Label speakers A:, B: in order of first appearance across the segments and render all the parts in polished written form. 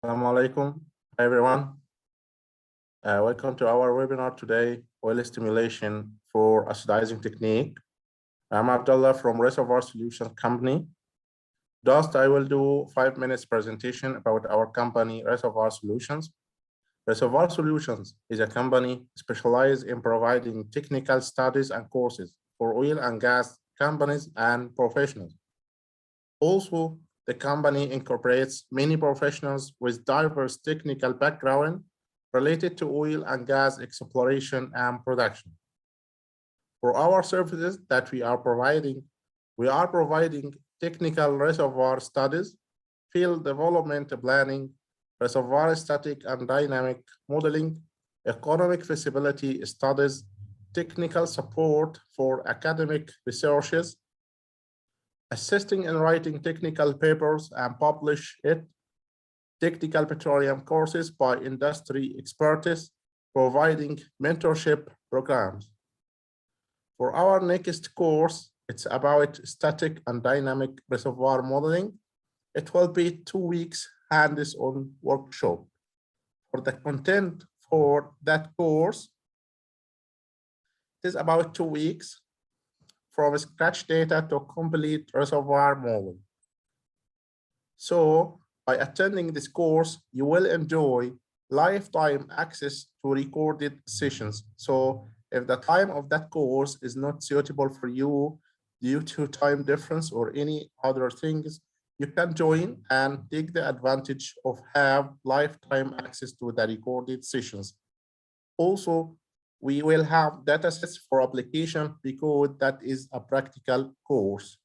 A: Assalamu alaikum, everyone. Welcome to our webinar today, oil stimulation for acidizing technique. I'm Abdullah from Reservoir Solutions Company. Just I will do 5 minutes presentation about our company, Reservoir Solutions. Reservoir Solutions is a company specialized in providing technical studies and courses for oil and gas companies and professionals. Also, the company incorporates many professionals with diverse technical background related to oil and gas exploration and production. For our services that we are providing technical reservoir studies, field development planning, reservoir static and dynamic modeling, economic feasibility studies, technical support for academic researches, assisting in writing technical papers and publish it, technical petroleum courses by industry expertise, providing mentorship programs. For our next course, it's about static and dynamic reservoir modeling. It will be 2 weeks hands-on workshop. For the content for that course, it is about 2 weeks from scratch data to complete reservoir model. So by attending this course, you will enjoy lifetime access to recorded sessions. So if the time of that course is not suitable for you due to time difference or any other things, you can join and take the advantage of have lifetime access to the recorded sessions. Also, we will have datasets for application because that is a practical course.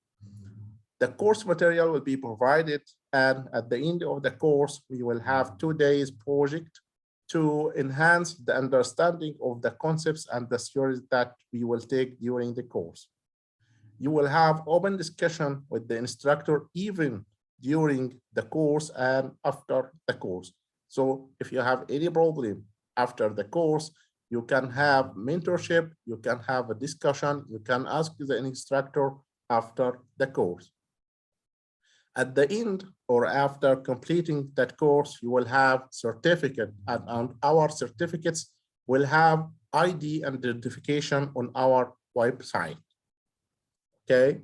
A: The course material will be provided, and at the end of the course, we will have 2 days project to enhance the understanding of the concepts and the theories that we will take during the course. You will have open discussion with the instructor even during the course and after the course. So if you have any problem after the course, you can have mentorship, you can have a discussion, you can ask the instructor after the course. At the end or after completing that course, you will have certificate, and our certificates will have ID and identification on our website. Okay,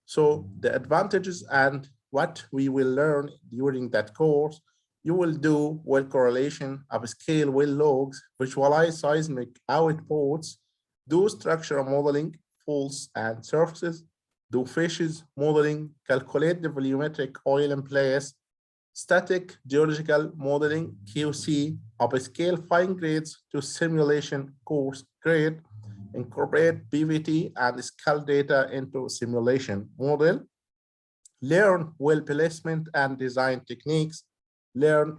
A: so the advantages and what we will learn during that course: you will do well correlation, upscale well logs, visualize seismic outputs, do structural modeling, faults and surfaces, do fishes modeling, calculate the volumetric oil in place, static geological modeling, QC, upscale fine grades to simulation coarse grade, incorporate PVT and scale data into simulation model, learn well placement and design techniques, learn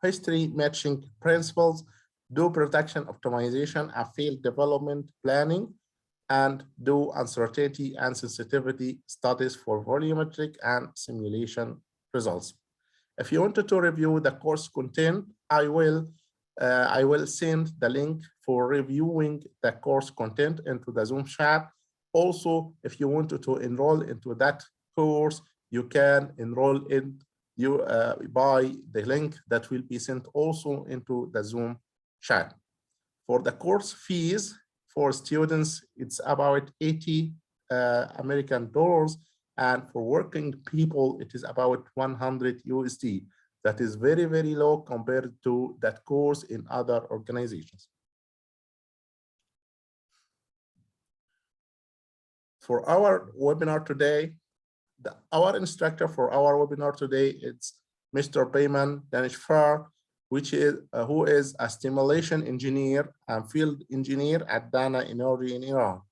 A: history matching principles, do production optimization and field development planning, and do uncertainty and sensitivity studies for volumetric and simulation results. If you wanted to review the course content, I will send the link for reviewing the course content into the Zoom chat. Also, if you wanted to enroll into that course, you can enroll in by the link that will be sent also into the Zoom chat. For the course fees for students, it's about 80 American dollars, and for working people, it is about 100 USD. That is very, very low compared to that course in other organizations. For our webinar today, our instructor for our webinar today is Mr. Payman Danishfar, who is a stimulation engineer and field engineer at Dana Energy in Iran.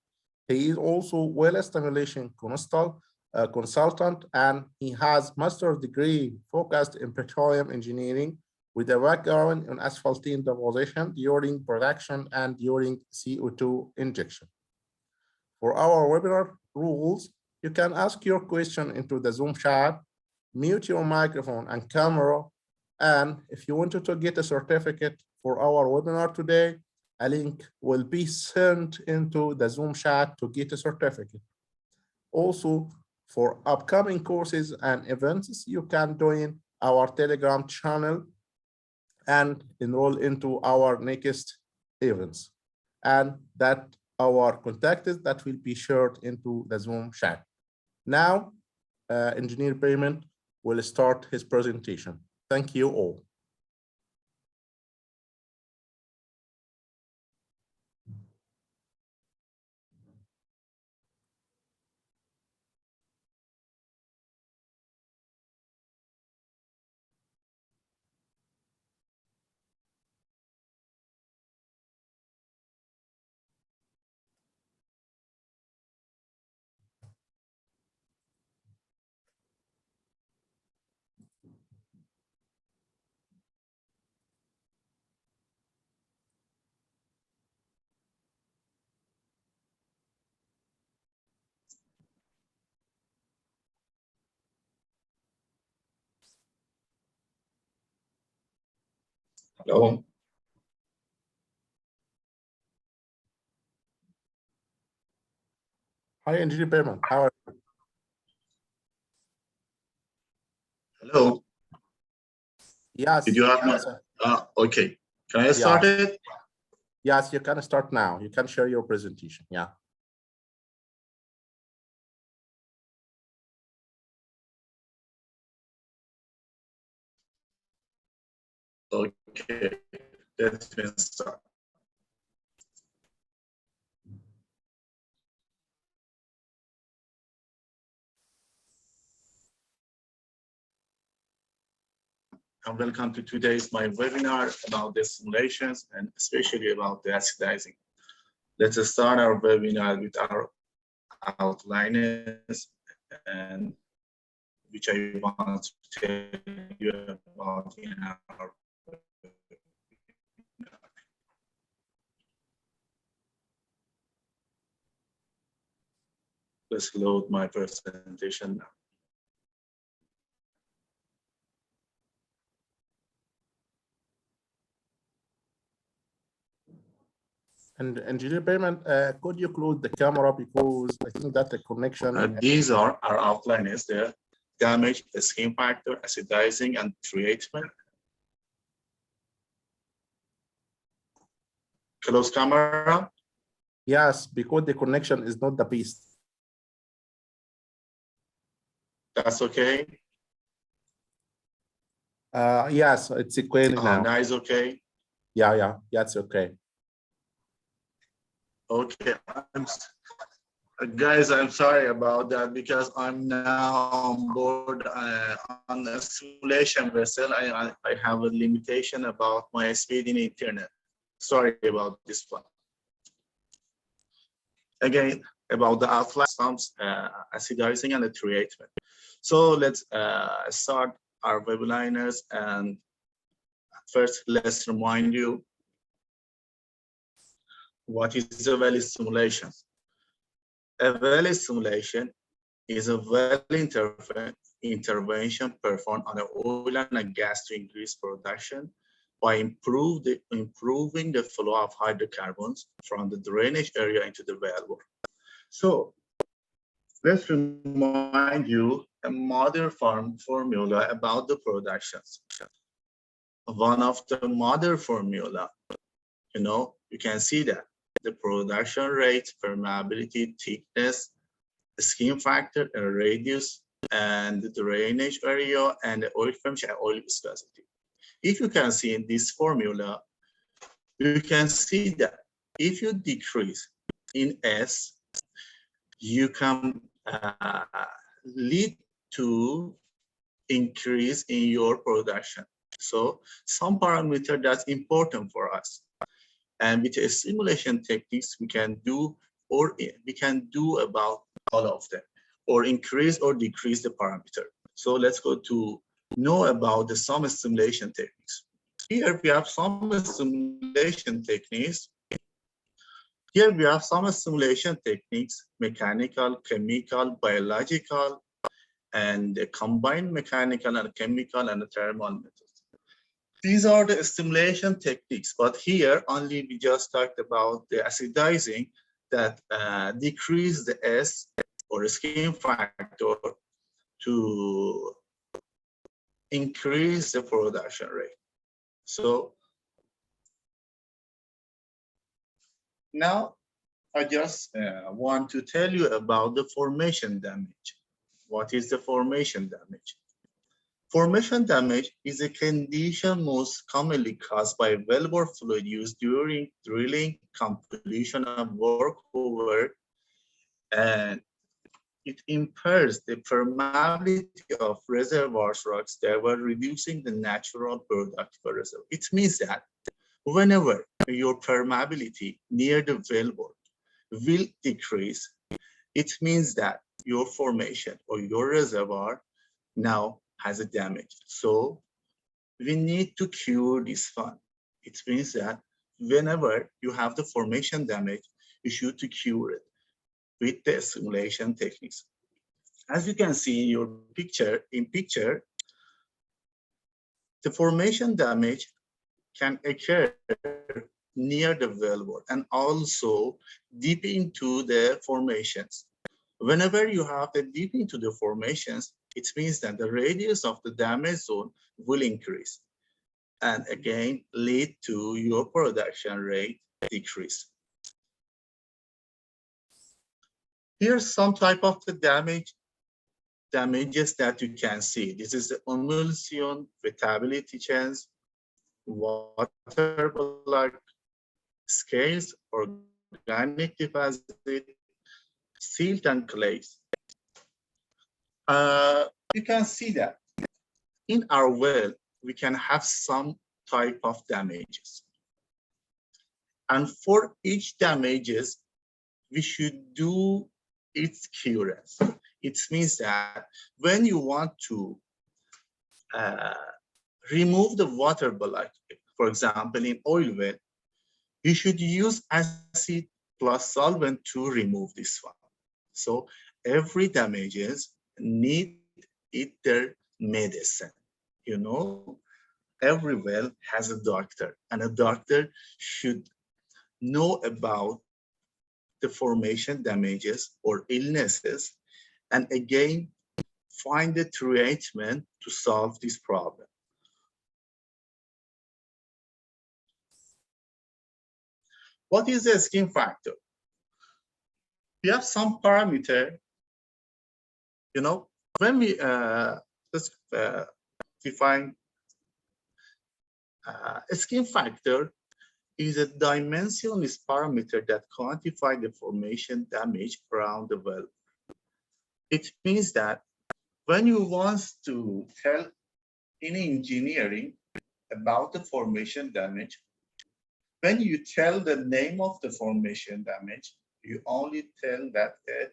A: He is also well stimulation consultant, and he has master's degree focused in petroleum engineering with a background in asphaltene deposition during production and during CO2 injection. For our webinar rules, you can ask your question into the Zoom chat, mute your microphone and camera, and if you wanted to get a certificate for our webinar today, a link will be sent into the Zoom chat to get a certificate. Also, for upcoming courses and events, you can join our Telegram channel and enroll into our next events. And that our contact is that will be shared into the Zoom chat. Now, Engineer Payment will start his presentation. Thank you all.
B: Hello.
A: Hi, Engineer Payment. How are you?
B: Hello.
A: Yes.
B: Did you have my? Okay. Can I start it?
A: Yes, you can start now. You can share your presentation. Yeah.
B: Okay. Let me start. And welcome to today's my webinar about the simulations and especially about the acidizing. Let's start our webinar with our outliners and which I want to tell you about in our let's load my presentation now.
A: And Engineer Payment, could you close the camera because I think that the connection.
B: These are our outliners there. Damage, the scheme factor, acidizing, and treatment. Close camera.
A: Yes, because the connection is not the best.
B: That's okay.
A: Yes, it's okay now.
B: Now is okay.
A: Yeah, it's okay.
B: Okay, guys, I'm sorry about that because I'm now on board on a simulation vessel. I have a limitation about my speed in internet. Sorry about this one. Again, about the outliers, acidizing and the treatment. So let's start our webinars, and first let's remind you what is a well simulation. A well simulation is a well intervention performed on an oil and a gas to increase production by improving the flow of hydrocarbons from the drainage area into the wellbore. So let's remind you a modern formula about the productions. One of the modern formula, you can see that the production rate, permeability, thickness, scheme factor, and radius, and the drainage area, and the oil function and oil viscosity. If you can see in this formula, you can see that if you decrease in S, you can lead to increase in your production. So some parameter that's important for us. And with a simulation techniques, we can do about all of them, or increase or decrease the parameter. So let's go to know about some simulation techniques. Here we have some simulation techniques. Here we have some simulation techniques: mechanical, chemical, biological, and combined mechanical and chemical and thermal methods. These are the stimulation techniques, but here only we just talked about the acidizing that decrease the S or scheme factor to increase the production rate. So now I just want to tell you about the formation damage. What is the formation damage? Formation damage is a condition most commonly caused by well-bore fluid used during drilling, completion of workover, and it impairs the permeability of reservoirs rocks, thereby reducing the natural productive reservoir. It means that whenever your permeability near the wellbore will decrease, it means that your formation or your reservoir now has a damage. So we need to cure this one. It means that whenever you have the formation damage, you should to cure it with the stimulation techniques. As you can see in your picture, the formation damage can occur near the wellbore and also deep into the formations. Whenever you have the deep into the formations, it means that the radius of the damage zone will increase and again lead to your production rate decrease. Here's some type of the damages that you can see. This is the emulsion, wettability chance, water block, scales, organic deposit, silt and clays. You can see that in our well, we can have some type of damages. And for each damages, we should do its clearance. It means that when you want to remove the water block, for example, in oil well, you should use acid plus solvent to remove this one. So every damages need their medicine. You know, every well has a doctor, and a doctor should know about the formation damages or illnesses, and again, find the treatment to solve this problem. What is the skin factor? We have some parameter, you know, when we define a skin factor is a dimensionless parameter that quantifies the formation damage around the well. It means that when you want to tell in engineering about the formation damage, when you tell the name of the formation damage, you only tell that the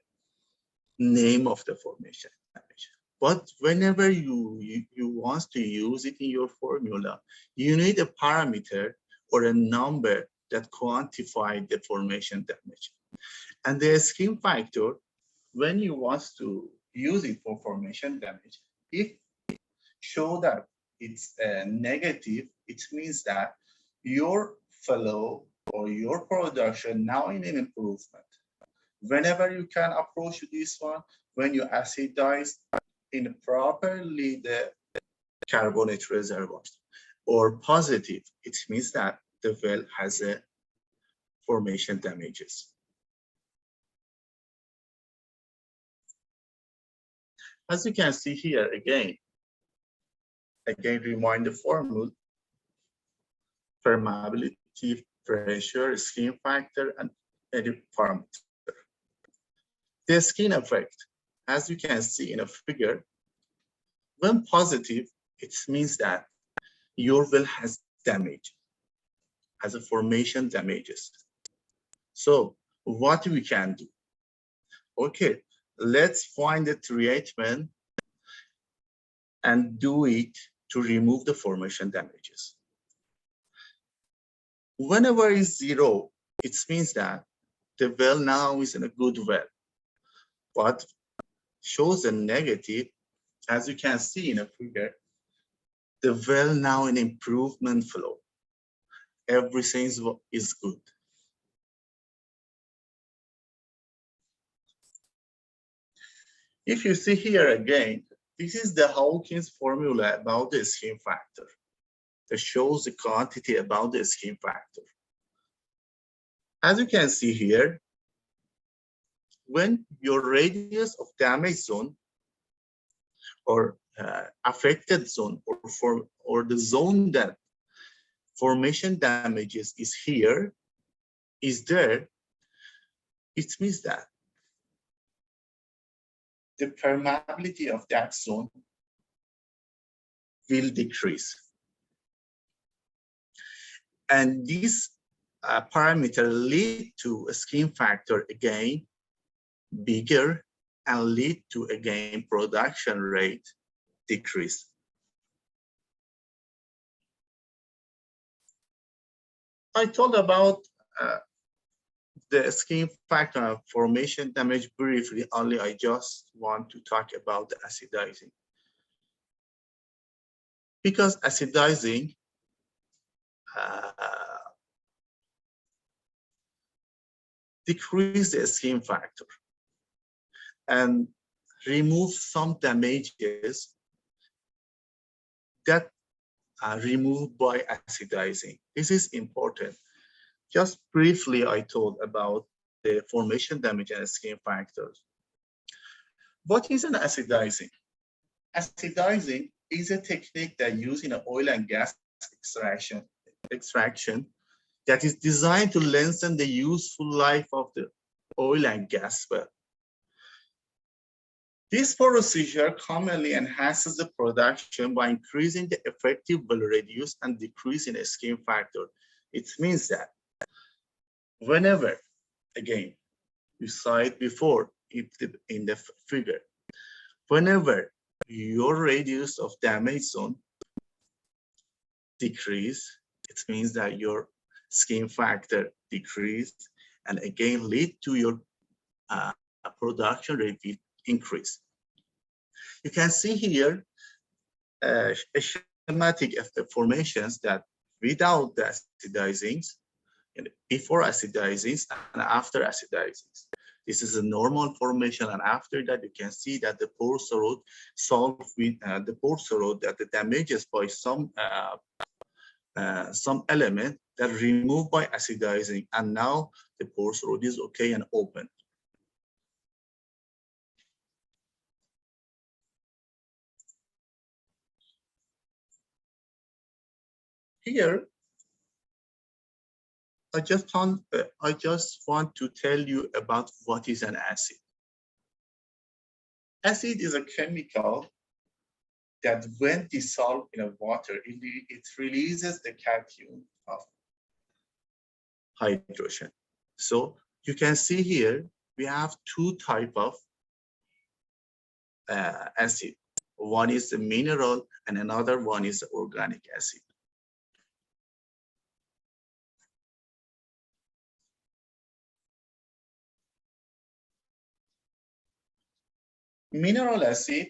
B: name of the formation damage. But whenever you want to use it in your formula, you need a parameter or a number that quantify the formation damage. And the skin factor, when you want to use it for formation damage, if show that it's negative, it means that your flow or your production now in an improvement. Whenever you can approach this one, when you acidize in properly the carbonate reservoirs, or positive, it means that the well has a formation damages. As you can see here again remind the formula: permeability, pressure, skin factor, and edit parameter. The skin effect, as you can see in a figure, when positive, it means that your well has damage, has a formation damages. So what we can do? Okay, let's find the treatment and do it to remove the formation damages. Whenever it's zero, it means that the well now is in a good well. But shows a negative, as you can see in a figure, the well now in improvement flow. Everything is good. If you see here again, this is the Hawkins formula about the skin factor. that shows the quantity about the scheme factor. As you can see here, when your radius of damage zone or affected zone or the zone that formation damages is here, is there, it means that the permeability of that zone will decrease. And this parameter lead to a scheme factor again bigger and lead to again production rate decrease. I told about the scheme factor of formation damage briefly, only I just want to talk about the acidizing. Because acidizing decrease the scheme factor and remove some damages that are removed by acidizing. This is important. Just briefly, I told about the formation damage and scheme factors. What is an acidizing? Acidizing is a technique that used in oil and gas extraction that is designed to lengthen the useful life of the oil and gas well. This procedure commonly enhances the production by increasing the effective well radius and decreasing the scheme factor. It means that whenever, again, you saw it before in the figure, whenever your radius of damage zone decrease, it means that your scheme factor decreased and again lead to your production rate increase. You can see here a schematic of the formations that without the acidizings, before acidizings and after acidizings. This is a normal formation, and after that you can see that the porous road solved with the porous road that the damages by some element that removed by acidizing, and now the porous road is okay and open. Here, I just want to tell you about what is an acid. Acid is a chemical that when dissolved in a water, it releases the cation of hydrogen. So you can see here, we have two types of acid. One is the mineral and another one is the organic acid. Mineral acid,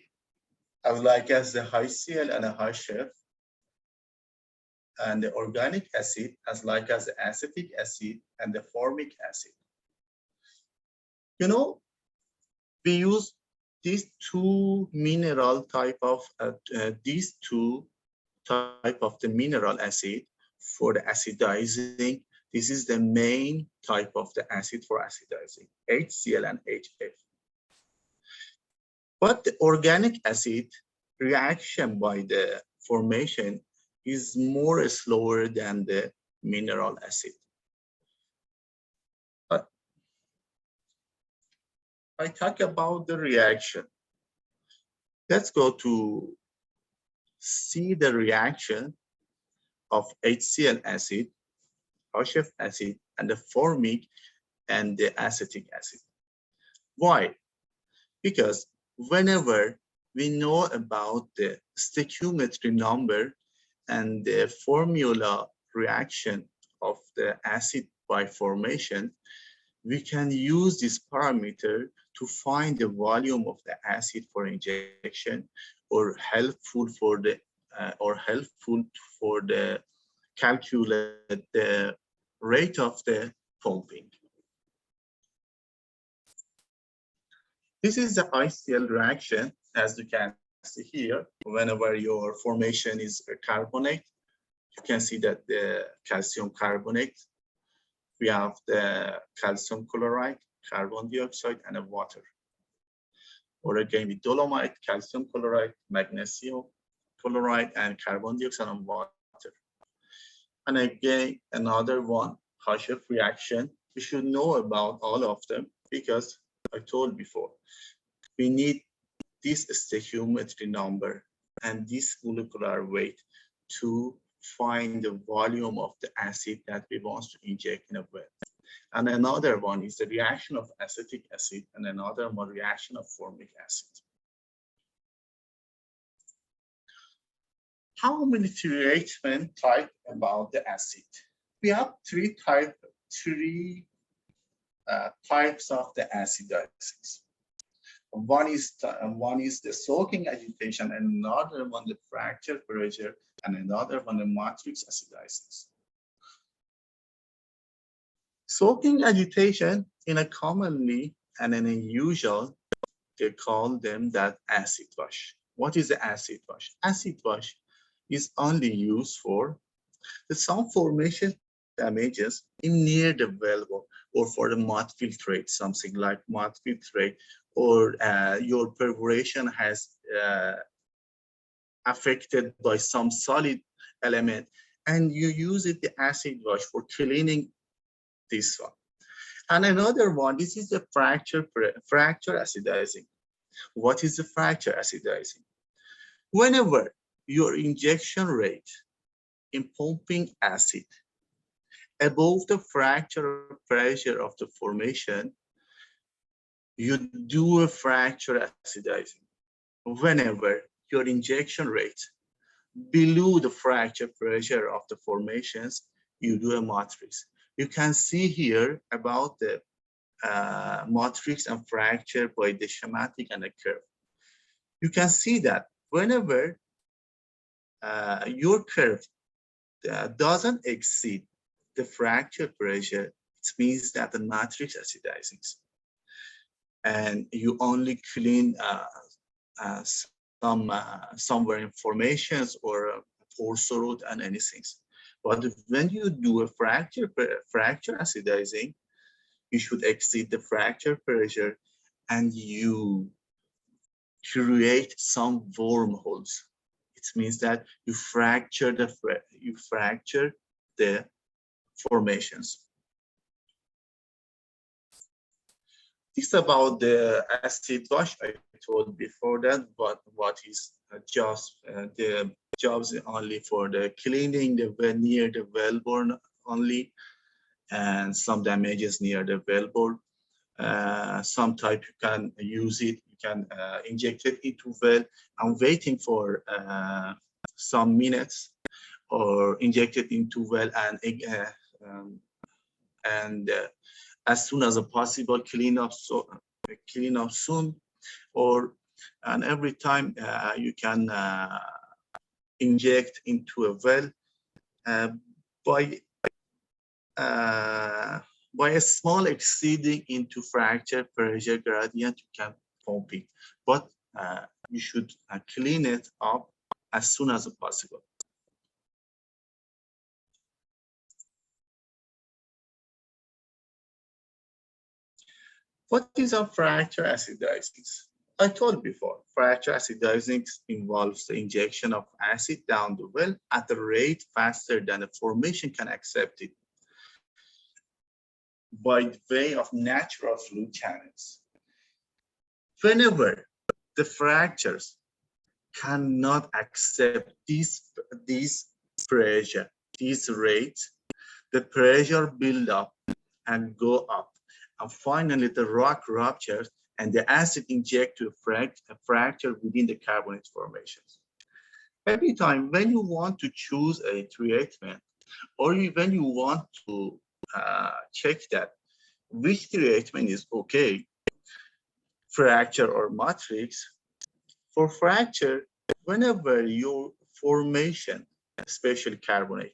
B: as like as the HCl and a HF, and the organic acid as like as the acetic acid and the formic acid. You know, we use these two mineral type of the mineral acid for the acidizing. This is the main type of the acid for acidizing, HCl and HF. But the organic acid reaction by the formation is more slower than the mineral acid. But I talk about the reaction. Let's go to see the reaction of HCl acid, HF acid, and the formic and the acetic acid. Why? Because whenever we know about the stoichiometry number and the formula reaction of the acid by formation, we can use this parameter to find the volume of the acid for injection, or helpful for the calculate the rate of the pumping. This is the HCl reaction, as you can see here. Whenever your formation is a carbonate, You can see that the calcium carbonate, we have the calcium chloride, carbon dioxide, and a water. Or again, with dolomite, calcium chloride, magnesium chloride, and carbon dioxide and water. And again, another one, Kashev reaction. We should know about all of them because I told before, we need this stoichiometry number and this molecular weight to find the volume of the acid that we want to inject in a well. And another one is the reaction of acetic acid, and another one reaction of formic acid. How many treatment type about the acid? We have three types of the acidizing. One is the soaking agitation, and another one the fracture pressure, and another one the matrix acidizing. Soaking agitation in a commonly and in a usual, they call them that acid wash. What is the acid wash? Acid wash is only used for the some formation damages in near the valve or for the mud filtrate, something like mud filtrate, or your perforation has affected by some solid element, and you use it the acid wash for cleaning this one. And another one, this is the fracture acidizing. What is the fracture acidizing? Whenever your injection rate in pumping acid above the fracture pressure of the formation, you do a fracture acidizing. Whenever your injection rate below the fracture pressure of the formations, you do a matrix. You can see here about the matrix and fracture by the schematic and the curve. You can see that whenever your curve doesn't exceed the fracture pressure, it means that the matrix acidizing. And you only clean somewhere in formations or pore root and anything. But when you do a fracture acidizing, you should exceed the fracture pressure and you create some wormholes. It means that you fracture the formations. This is about the acid wash. I told before that, but what is just the jobs only for the cleaning the near the wellbore only, and some damages near the wellbore. Some type you can use it, you can inject it into well and waiting for some minutes, or inject it into well and as soon as possible clean up soon, or and every time you can inject into a well by a small exceeding into fracture pressure gradient, you can pump it, but you should clean it up as soon as possible. What is a fracture acidizing? I told before, fracture acidizing involves the injection of acid down the well at a rate faster than the formation can accept it by way of natural fluid channels. Whenever the fractures cannot accept this pressure, this rate, the pressure build up and go up. And finally, the rock ruptures and the acid inject to a fracture within the carbonate formations. Every time when you want to choose a treatment, or when you want to check that which treatment is okay, fracture or matrix, for fracture, whenever your formation, especially carbonate,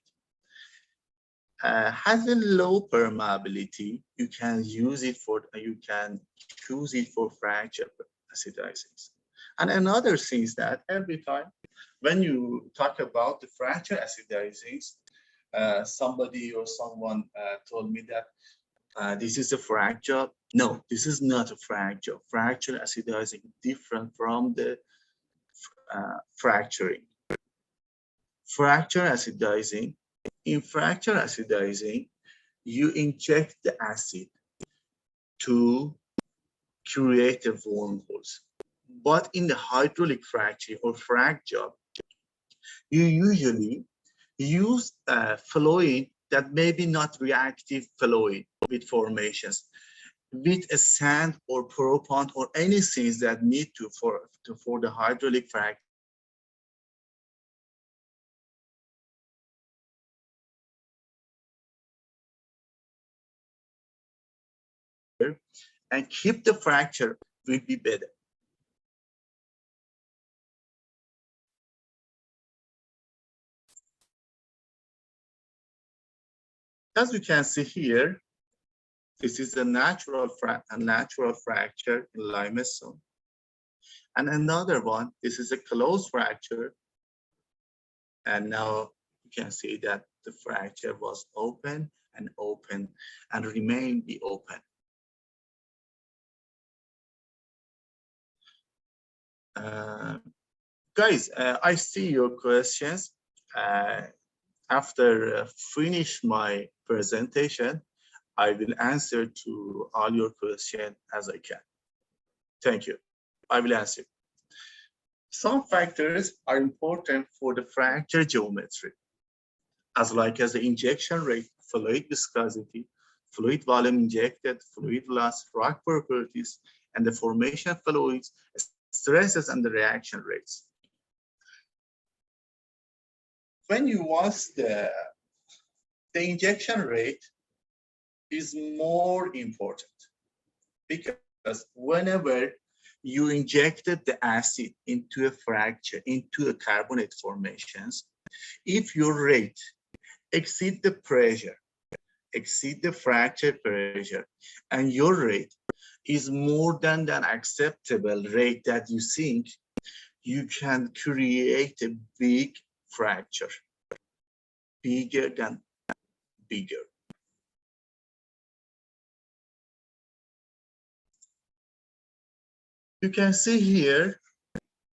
B: has a low permeability, you can choose it for fracture acidizing. And another thing is that every time when you talk about the fracture acidizing, somebody or someone told me that this is a fracture. No, this is not a fracture. Fracture acidizing different from the fracturing. Fracture acidizing. In fracture acidizing, you inject the acid to create the wormholes. But in the hydraulic fracture or frac job, you usually use a fluid that may be not reactive fluid with formations, with a sand or propant or anything that need to for the hydraulic fracture. And keep the fracture will be better. As you can see here, this is a natural fracture in limestone. And another one, this is a closed fracture. And now you can see that the fracture was open and open and remain be open. Guys, I see your questions. After finish my presentation, I will answer to all your questions as I can. Thank you. I will answer. Some factors are important for the fracture geometry, as the injection rate, fluid viscosity, fluid volume injected, fluid loss, rock properties, and the formation fluids, stresses, and the reaction rates. When you watch the injection rate is more important, because whenever you injected the acid into a fracture, into a carbonate formations, if your rate exceed the pressure, exceed the fracture pressure, and your rate is more than an acceptable rate that you think, you can create a big fracture, bigger than bigger. You can see here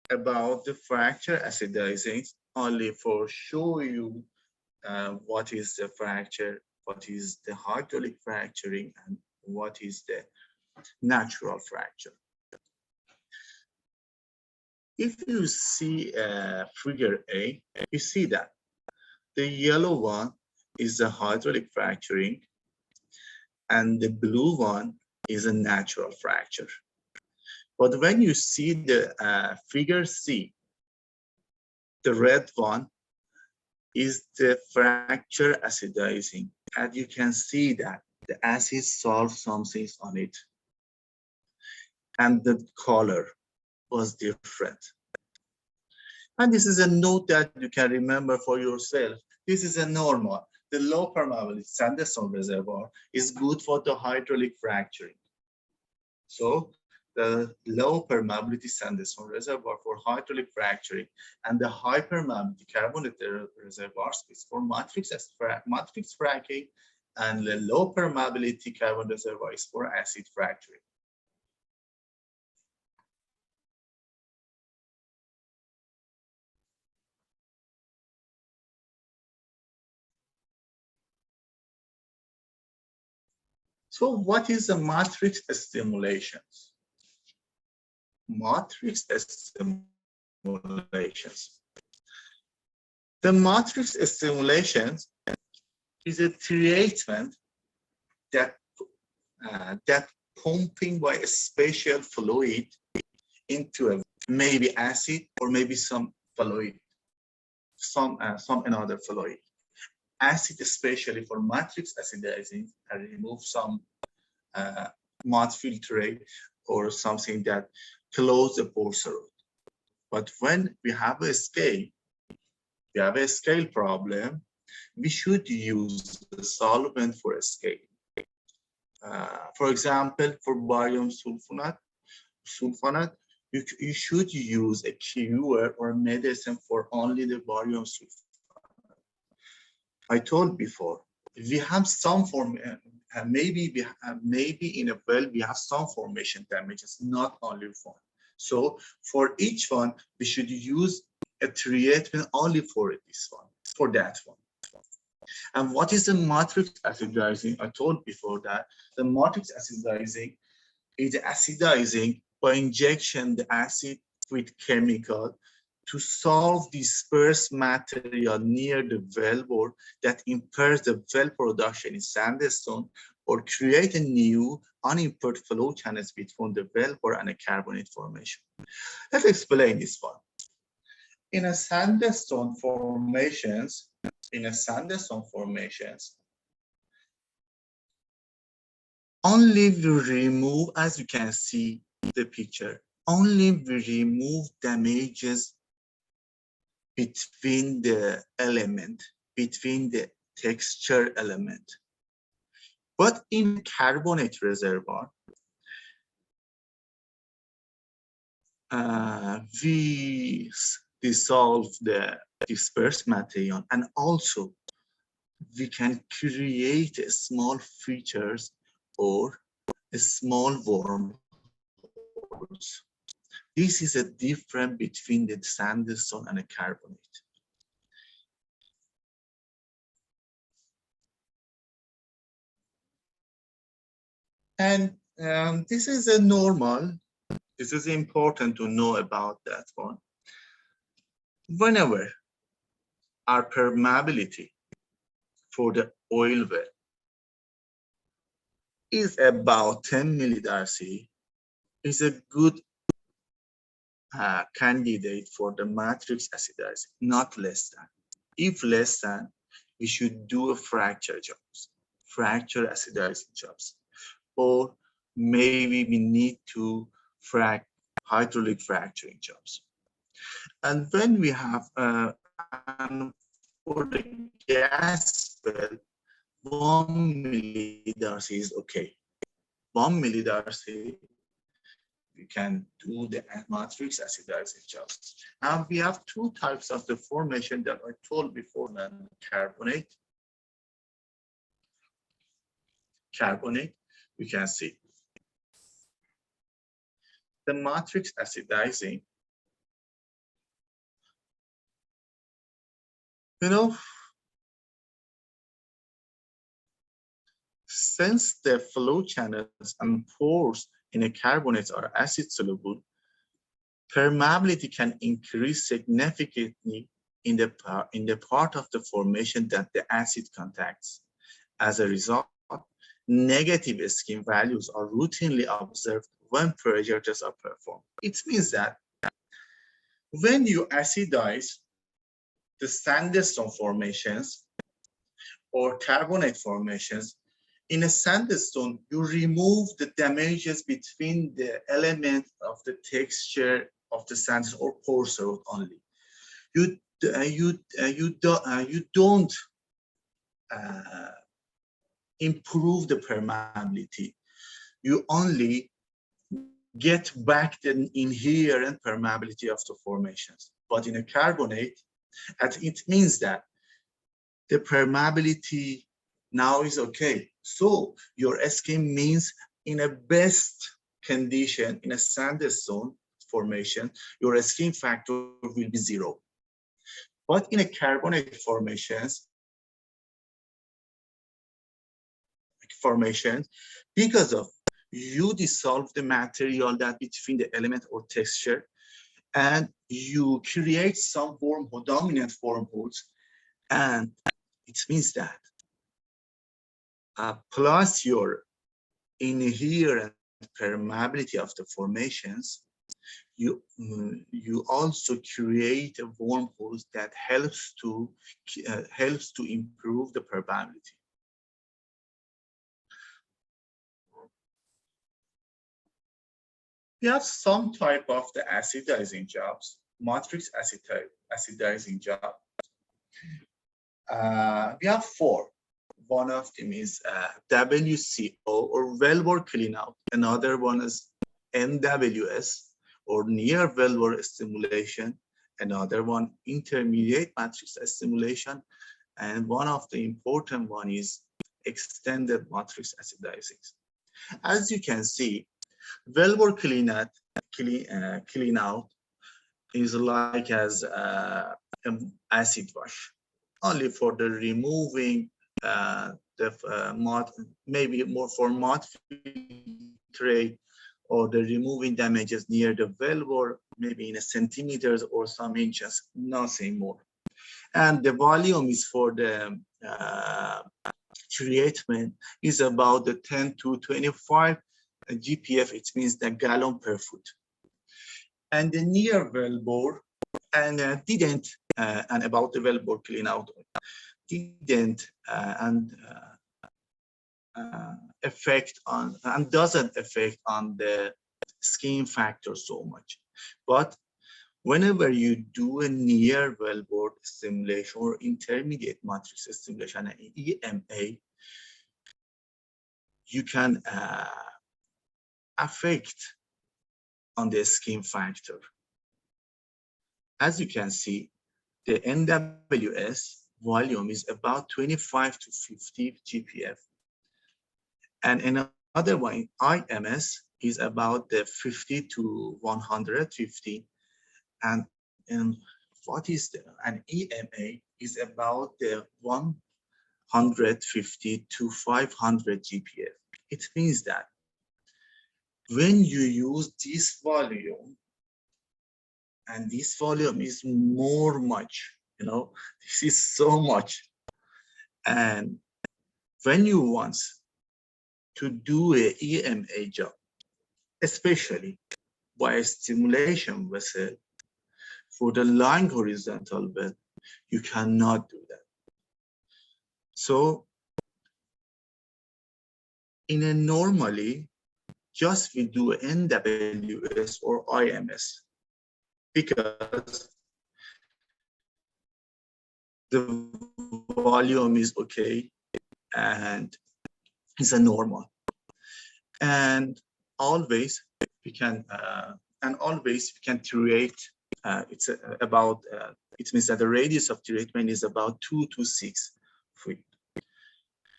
B: about the fracture acidizing, only for show you what is the fracture, what is the hydraulic fracturing, and what is the natural fracture. If you see figure A, you see that the yellow one is the hydraulic fracturing and the blue one is a natural fracture. But when you see the figure C, the red one is the fracture acidizing, and you can see that the acid solved something on it, and the color was different. And this is a note that you can remember for yourself. This is a normal. The low permeability sandstone reservoir is good for the hydraulic fracturing. So the low permeability sandstone reservoir for hydraulic fracturing, and the high permeability carbonate reservoirs is for matrix fracking, and the low permeability carbon reservoir is for acid fracturing. So what is the matrix stimulations? Matrix stimulations. The matrix stimulations is a treatment that pumping by a special fluid into a maybe acid or maybe some fluid, some another fluid. Acid, especially for matrix acidizing, and remove some mud filtrate or something that close the porcelain. But when we have a scale, problem, we should use the solvent for a scale. For example, for barium sulfonate, you should use a cure or medicine for only the barium sulfonate. I told before, we have some form, maybe in a well we have some formation damages, not only one. So for each one, we should use a treatment only for this one, for that one. And what is the matrix acidizing? I told before that the matrix acidizing is acidizing by injection the acid with chemical to solve dispersed material near the wellbore that impairs the well production in sandstone or create a new unimpaired flow channels between the wellbore and a carbonate formation. Let's explain this one. In a sandstone formations, only we remove, as you can see the picture, only we remove damages between the element, between the texture element. But in carbonate reservoir, we dissolve the dispersed material, and also we can create small features or small wormholes. This is a difference between the sandstone and a carbonate. And this is a normal, this is important to know about that one. Whenever our permeability for the oil well is about 10 millidarcy, is a good candidate for the matrix acidizing, not less than. If less than, we should do a fracture jobs, fracture acidizing jobs, or maybe we need to hydraulic fracturing jobs. And when we have for the gas well, 1 millidarcy is okay. 1 millidarcy, we can do the matrix acidizing jobs. And we have two types of the formation that I told before, and carbonate. Carbonate, we can see. The matrix acidizing, you know, since the flow channels and pores in a carbonate are acid soluble, permeability can increase significantly in the part of the formation that the acid contacts. As a result, negative skin values are routinely observed when pressure tests are performed. It means that when you acidize the sandstone formations or carbonate formations, in a sandstone, you remove the damages between the element of the texture of the sandstone or pore surface only. You don't improve the permeability. You only get back the inherent permeability of the formations. But in a carbonate, it means that the permeability now is okay. So your skin means in a best condition, in a sandstone formation, your skin factor will be 0. But in a carbonate formations, because of you dissolve the material that between the element or texture, and you create some wormhole, dominant wormholes, and it means that plus your inherent permeability of the formations, you also create a wormholes that helps to improve the permeability. We have some type of the acidizing jobs, matrix acidizing job. We have 4. One of them is WCO or wellbore cleanout. Another one is NWS or near wellbore stimulation. Another one intermediate matrix stimulation. And one of the important one is extended matrix acidizing. As you can see, Velbor clean out is like as an acid wash, only for the removing maybe more for mud filtrate or the removing damages near the Velbor, maybe in a centimeters or some inches, nothing more. And the volume is for the treatment is about the 10 to 25 GPF, it means the gallon per foot. And the near Velbor and and about the Velbor clean out didn't affect on and doesn't affect on the skin factor so much. But whenever you do a near Velbor stimulation or intermediate matrix stimulation, EMA, you can affect on the skin factor. As you can see, the NWS volume is about 25 to 50 GPF. And another one, IMS, is about the 50 to 150. And what is an EMA is about the 150 to 500 GPF. It means that when you use this volume, and this volume is more much, this is so much. And when you want to do a EMA job, especially by a stimulation vessel for the long horizontal bed, you cannot do that. So in a normally, just we do NWS or IMS because the volume is okay and it's a normal. And always we can treat. It's about. It means that the radius of treatment is about 2 to 6 feet.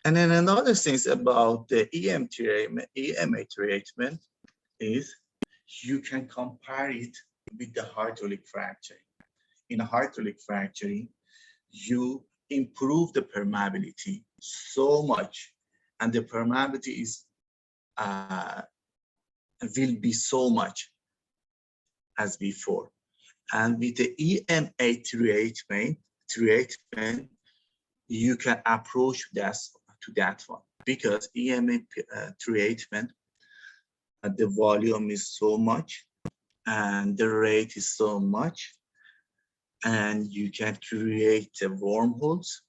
B: And then another thing about the EMA treatment is you can compare it with the hydraulic fracturing. In a hydraulic fracturing, you improve the permeability so much, and the permeability is will be so much as before. And with the EMA treatment, you can approach to that one because EMA treatment, the volume is so much and the rate is so much, and you can create the wormholes,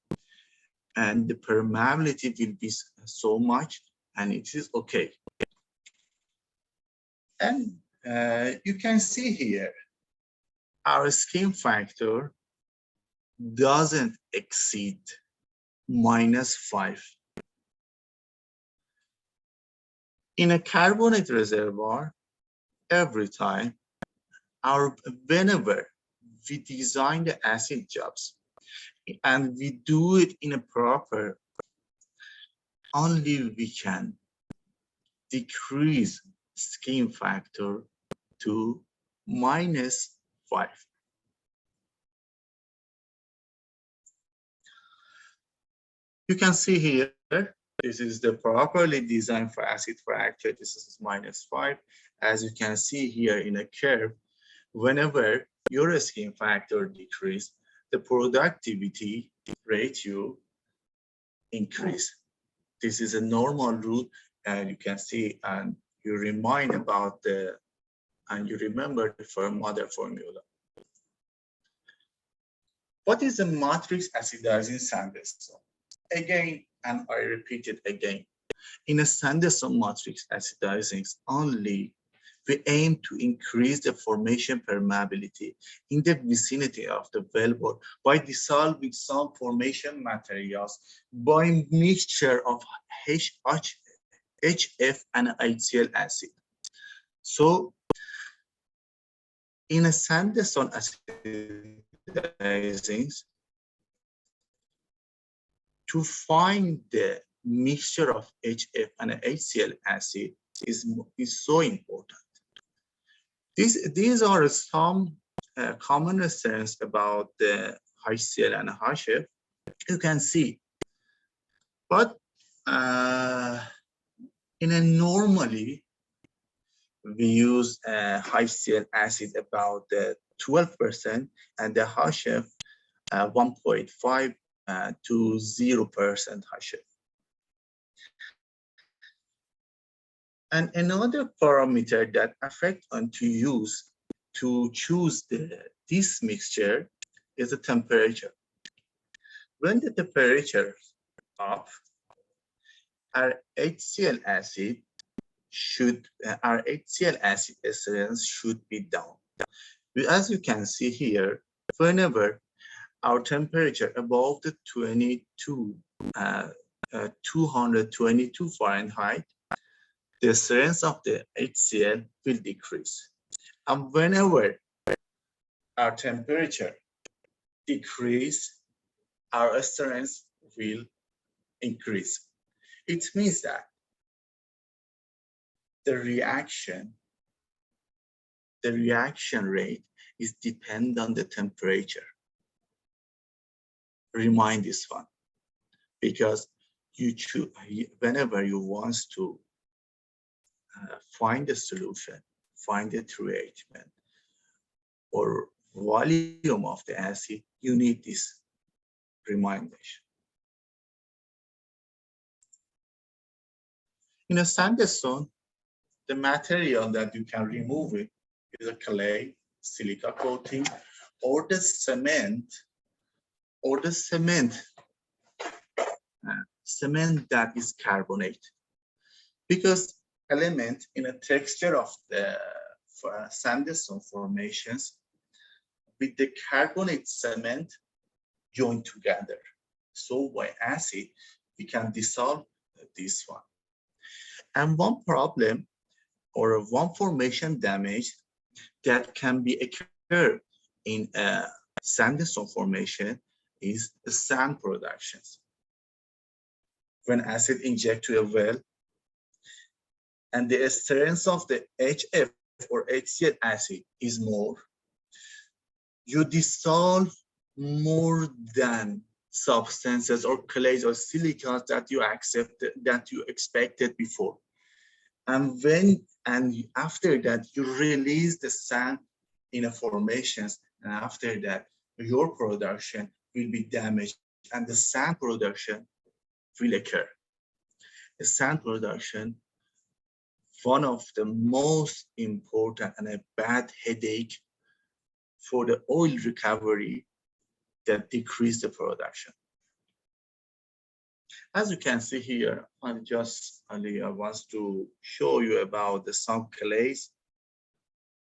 B: and the permeability will be so much, and it is okay. And you can see here, our skin factor doesn't exceed -5. In a carbonate reservoir, every time, whenever we design the acid jobs and we do it in a proper, only we can decrease skin factor to -5. You can see here, this is the properly designed for acid fracture. This is -5. As you can see here in a curve, whenever your skin factor decrease, the productivity ratio increase. This is a normal rule, and you can see, and you remind about and you remember the mother formula. What is a matrix acidizing sandstone? Again, and I repeat it again, in a sandstone matrix acidizing only, we aim to increase the formation permeability in the vicinity of the wellbore by dissolving some formation materials by mixture of HF and HCl acid. So in a sandstone acidizing, to find the mixture of HF and HCl acid is so important. These are some common references about the HCl and HF. You can see, but in a normally we use HCl acid about 12% and the HF 1.5 to 0% HF. And another parameter that affects on to choose this mixture is the temperature. When the temperature is up, our HCl acid essence should be down. As you can see here, whenever our temperature above the 222 Fahrenheit, the strength of the HCl will decrease. And whenever our temperature decrease, our strength will increase. It means that the reaction rate is dependent on the temperature. Remind this one, because you choose whenever you want to find a solution, find the treatment or volume of the acid, you need this reminder. In a sandstone, the material that you can remove it is a clay, silica coating, or the cement, cement that is carbonate. Because element in a texture of the sandstone formations with the carbonate cement join together. So by acid, we can dissolve this one. And one problem or one formation damage that can be occurred in a sandstone formation is the sand productions. When acid inject to a well and the strength of the HF or HCl acid is more, you dissolve more than substances or clays or silicas that you expected before. And after that, you release the sand in a formations, and after that, your production will be damaged and the sand production will occur. The sand production, one of the most important and a bad headache for the oil recovery that decrease the production. As you can see here, I want to show you about some clays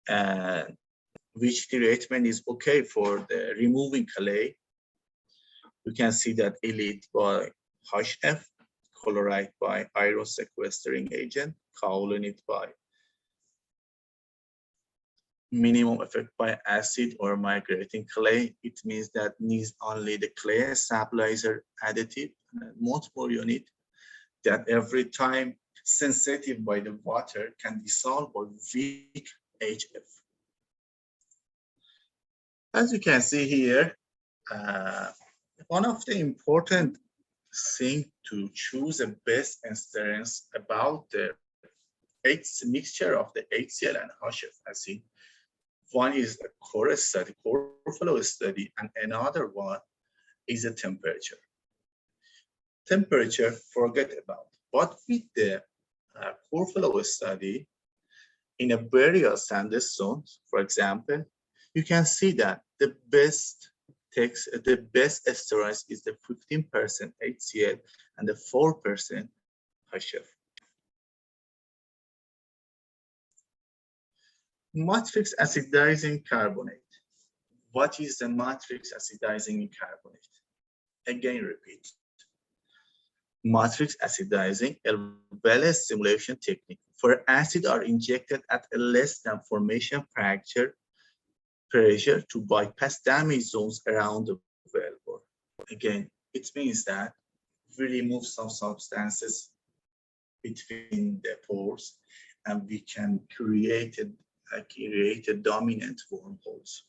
B: and which treatment is okay for the removing clay. You can see that elite by HF, chloride by iron sequestering agent, kaolinite by minimum effect by acid or migrating clay. It means that needs only the clay stabilizer additive, multiple unit that every time sensitive by the water can dissolve by weak HF. As you can see here, one of the important things to choose the best strength about the mixture of the HCl and HF acid. One is a core study, core flow study, and another one is a temperature. Temperature, forget about. But with the core flow study, in a burial sandstones, for example, you can see that the best strength is the 15% HCl and the 4% HF. Matrix acidizing carbonate. What is the matrix acidizing carbonate? Again, repeat. Matrix acidizing, a well stimulation technique for acid are injected at a less than formation pressure to bypass damage zones around the wellbore. Again, it means that we remove some substances between the pores, and we can create a dominant wormholes.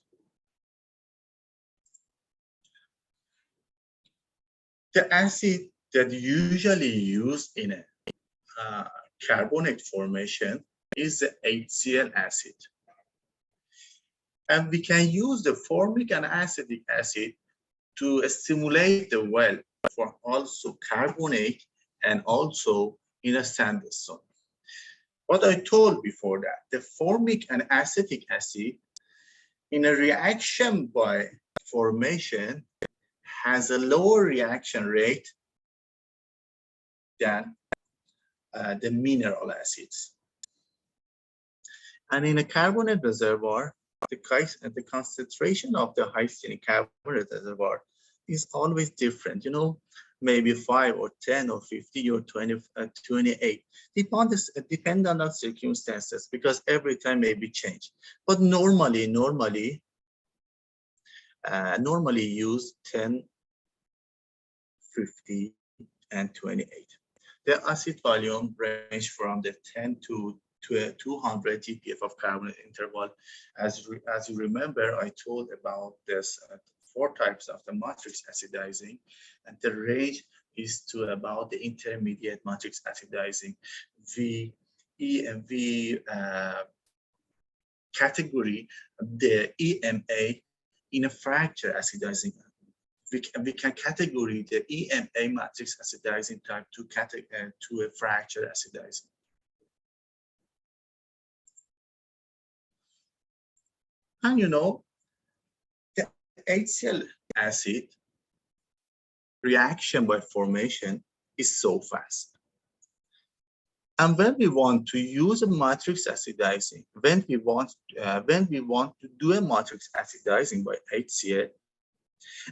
B: The acid that usually used in a carbonate formation is the HCl acid. And we can use the formic and acetic acid to stimulate the well for also carbonate and also in a sandstone. What I told before that, the formic and acetic acid in a reaction by formation has a lower reaction rate than the mineral acids. And in a carbonate reservoir, the concentration of the hydrogen carbonate reservoir is always different, you know, maybe 5 or 10 or 50 or 20, 28. Depend on the circumstances, because every time may be changed. But normally use 10, 50, and 28. The acid volume range from the 10 to 200 ppf of carbonate interval. As you remember, I told about this 4 types of the matrix acidizing, and the range is to about the intermediate matrix acidizing. V category the EMA in a fracture acidizing. We can categorize the EMA matrix acidizing type to a fracture acidizing. And you know, the HCl acid reaction by formation is so fast. And when we want to use a matrix acidizing, when we want to do a matrix acidizing by HCl,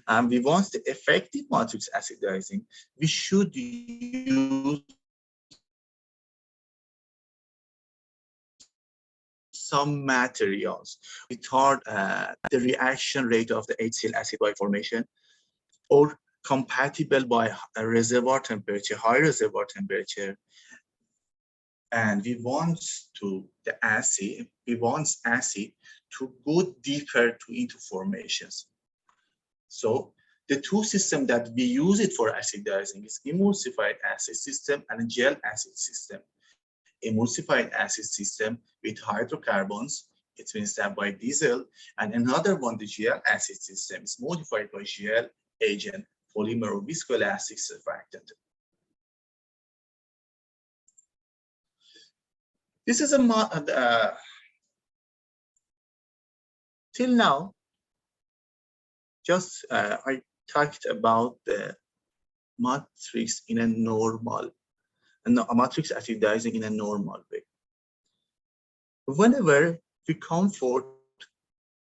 B: and we want the effective matrix acidizing, we should use some materials retard the reaction rate of the HCl acid by formation, or compatible by a reservoir temperature, high reservoir temperature. And we want acid to go deeper into formations. So the 2 systems that we use it for acidizing is emulsified acid system and gel acid system. Emulsified acid system with hydrocarbons, it means that by diesel, and another one, the gel acid system, is modified by gel agent, polymer or viscoelastic surfactant. This is till now, just I talked about the matrix in a normal, and a matrix acidizing in a normal way. Whenever we comfort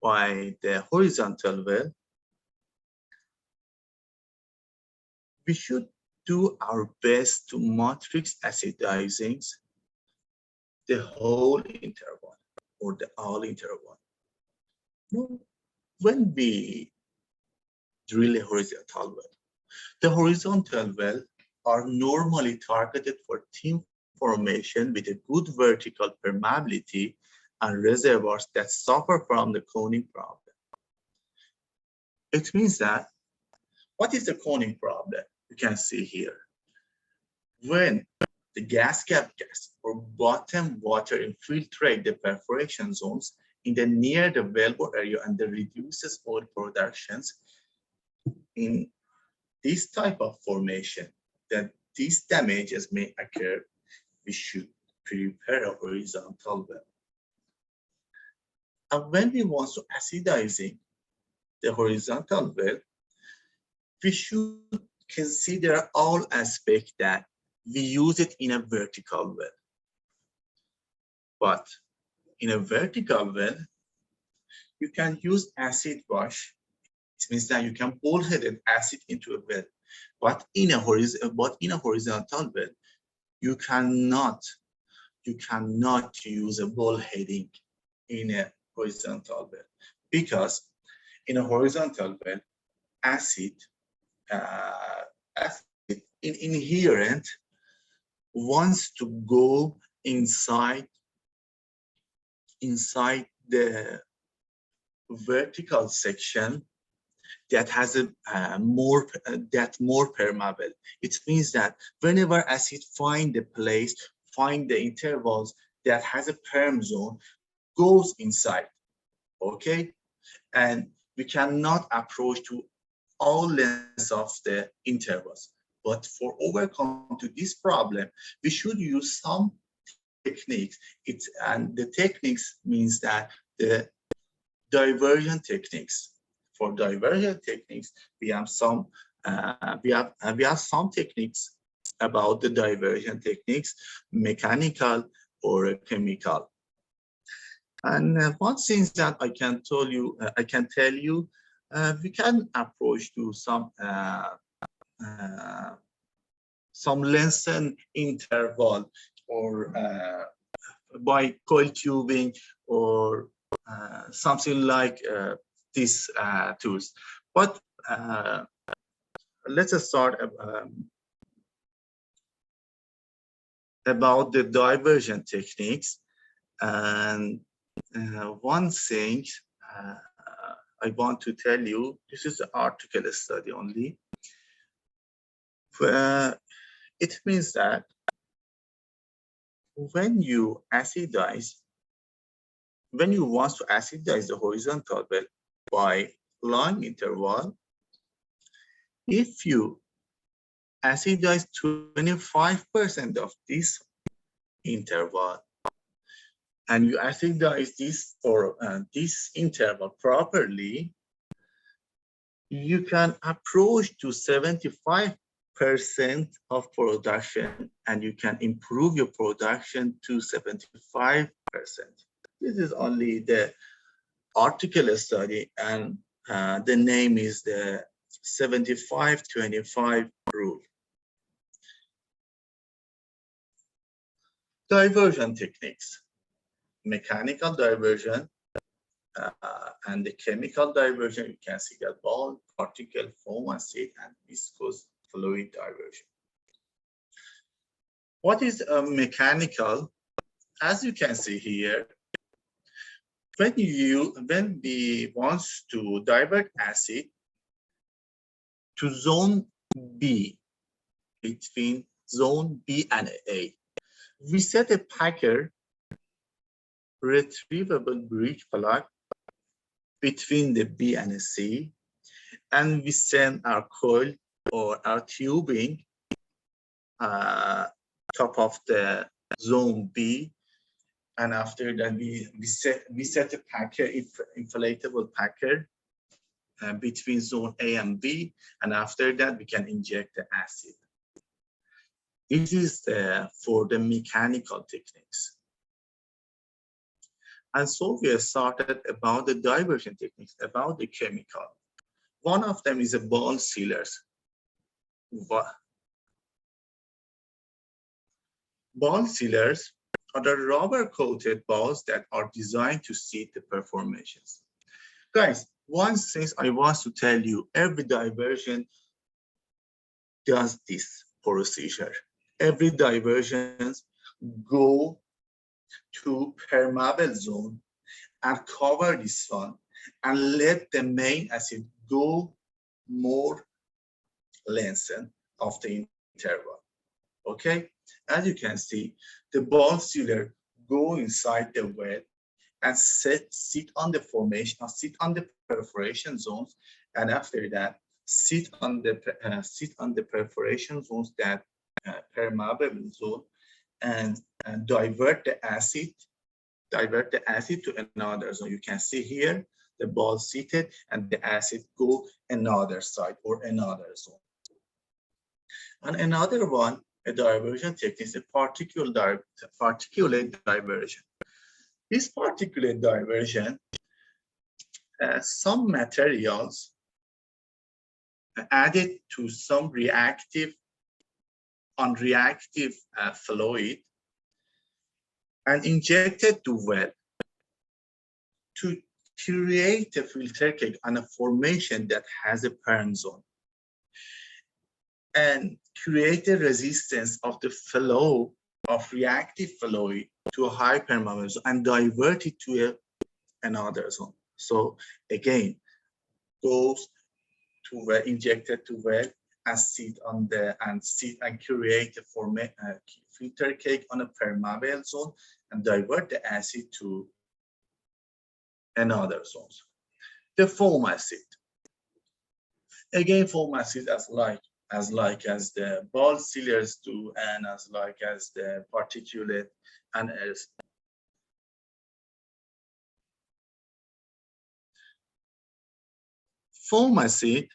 B: by the horizontal well, we should do our best to matrix acidizing the whole interval or the all interval. When we drill a horizontal well, the horizontal well are normally targeted for thin formation with a good vertical permeability and reservoirs that suffer from the coning problem. It means that, what is the coning problem? You can see here. When the gas or bottom water infiltrate the perforation zones in the near the wellbore area and the reduces oil productions, in this type of formation, that these damages may occur, we should prepare a horizontal well. And when we want to acidizing the horizontal well, we should consider all aspects that we use it in a vertical well. But in a vertical well, you can use acid wash. It means that you can bullhead an acid into a well. But in a horizontal well, you cannot use a bullheading in a horizontal well, because in a horizontal well, acid inherent wants to go inside the vertical section that has a more permeable. It means that whenever acid find the intervals that has a perm zone, goes inside. Okay, and we cannot approach to all lengths of the intervals. But for overcome to this problem, we should use some techniques. And the techniques means that the diversion techniques. For diversion techniques, we have some techniques about the diversion techniques, mechanical or chemical. And one thing that I can tell you, we can approach to some lengthened interval, or by coil tubing, or something like these tools. But let's start about the diversion techniques. And one thing I want to tell you, this is an article study only. It means that when you want to acidize the horizontal bed by line interval, if you acidize 25% of this interval, and you acidize this or this interval properly, you can approach to 75% of production, and you can improve your production to 75%. This is only the article study, and the name is the 75-25 rule. Diversion techniques. Mechanical diversion and the chemical diversion. You can see that ball, particle, foam, acid, and viscose fluid diversion. What is a mechanical? As you can see here, when we want to divert acid to zone B, between zone B and A, we set a packer retrievable bridge plug between the B and the C, and we send our coil or our tubing top of the zone B, and after that we set a packer, inflatable packer between zone A and B, and after that we can inject the acid. This is for the mechanical techniques. And so we have started about the diversion techniques, about the chemical. One of them is a ball sealers. Ball sealers are the rubber-coated balls that are designed to seal the perforations. Guys, one thing I want to tell you, every diversion does this procedure. Every diversion go to permeable zone and cover this one and let the main acid go more lengthen of the interval. Okay, as you can see, the ball sealer go inside the well and sit on the formation, or sit on the perforation zones, and after that sit on the perforation zones, that permeable zone, and divert the acid to another zone. You can see here the ball seated and the acid go another side or another zone. And another one, a diversion technique, is a particulate diversion. This particulate diversion, some materials added to some unreactive fluid and injected to well to create a filter cake and a formation that has a parent zone. And create a resistance of the flow of reactive fluid to a high permeable zone and divert it to another zone. So again, goes to where injected to where acid on the and create a filter cake on a permeable zone and divert the acid to another zone. The foam acid. Again, foam acid as the ball sealers do, and as the particulate and as foam acid.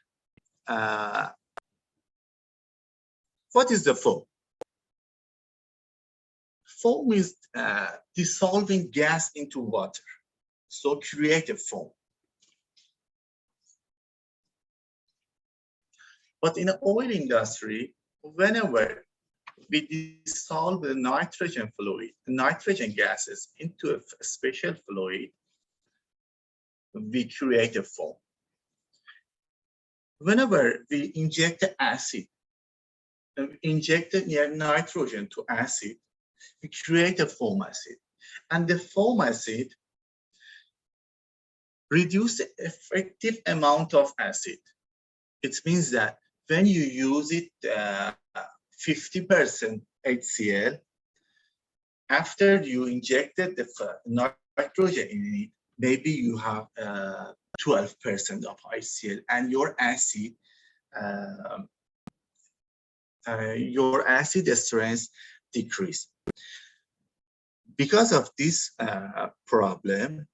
B: What is the foam? Foam is dissolving gas into water, so create a foam. But in the oil industry, whenever we dissolve the nitrogen fluid, the nitrogen gases into a special fluid, we create a foam. Whenever we inject the acid, inject the nitrogen to acid, we create a foam acid. And the foam acid reduces the effective amount of acid. It means that when you use it 50% HCl, after you injected the nitrogen in it, maybe you have 12% of HCl, and your acid strength decrease. Because of this problem,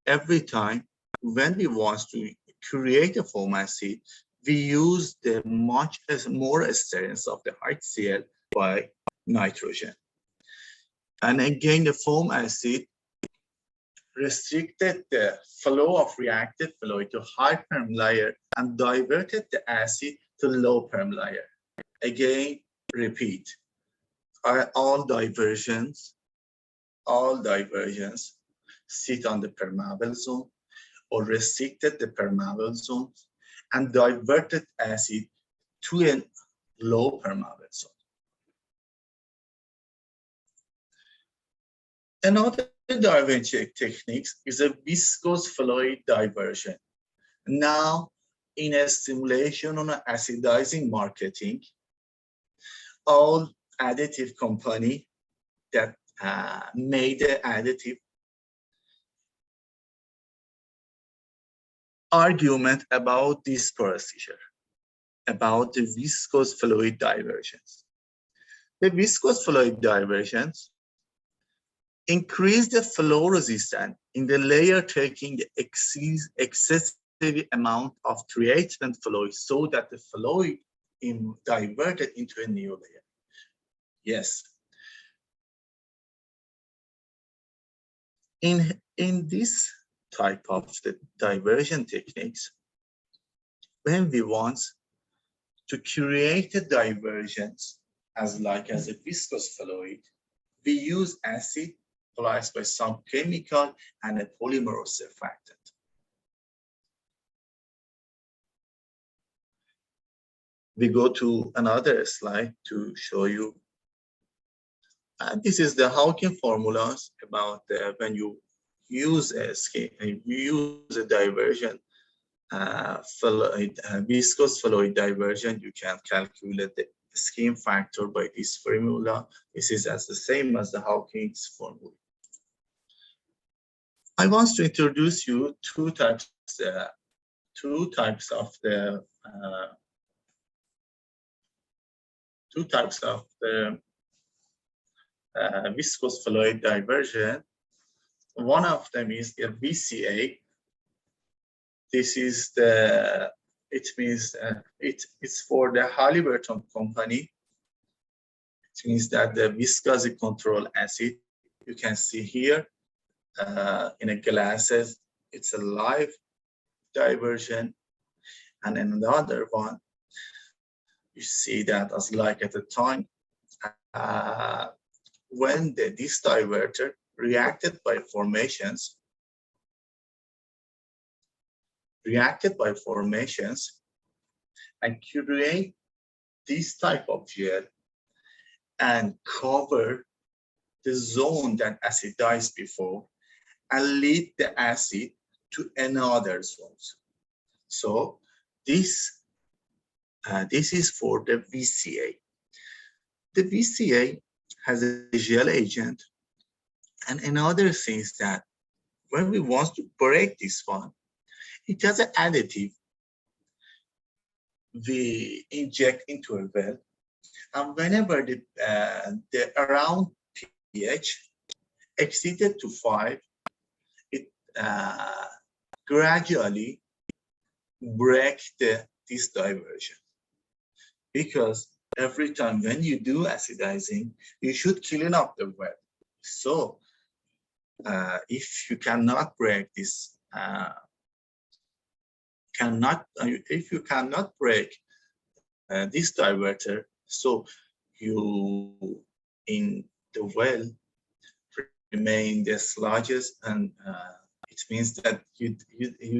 B: every time when we want to create a foam acid, we use the much more strength of the HCl by nitrogen. And again, the foam acid restricted the flow of reactive fluid to high perm layer and diverted the acid to low perm layer. Again, repeat, all diversions sit on the permeable zone or restricted the permeable zone and diverted acid to a low permeable zone. Another diversion techniques is a viscose fluid diversion. Now, in a stimulation on acidizing marketing, all additive company that made the additive argument about this procedure, about the viscose fluid diversions. The viscose fluid diversions increase the flow resistance in the layer taking the excessive amount of treatment fluid so that the fluid is diverted into a new layer. Yes. In this type of the diversion techniques, when we want to create a diversions as a viscous fluid, we use acid plus by some chemical and a polymer or surfactant. We go to another slide to show you. This is the Hawking formulas about when you use a diversion viscous fluid diversion, you can calculate the scheme factor by this formula. This is as the same as the Hawking's formula. I want to introduce you two types of the viscous fluid diversion. One of them is a VCA. This is it's for the Halliburton company. It means that the viscosity control acid, you can see here in a glasses, it's a live diversion. And another one, you see that as at the time, when this diverter reacted by formations and create this type of gel and cover the zone that acidized before and lead the acid to another zones. So this is for the VCA. The VCA has a gel agent, and another thing is that when we want to break this one, it has an additive we inject into a well, and whenever the around pH exceeded to 5, it gradually break this diversion. Because every time when you do acidizing, you should clean up the well. So if you cannot break this, if you cannot break this diverter, so you in the well remain the sludges, and it means that you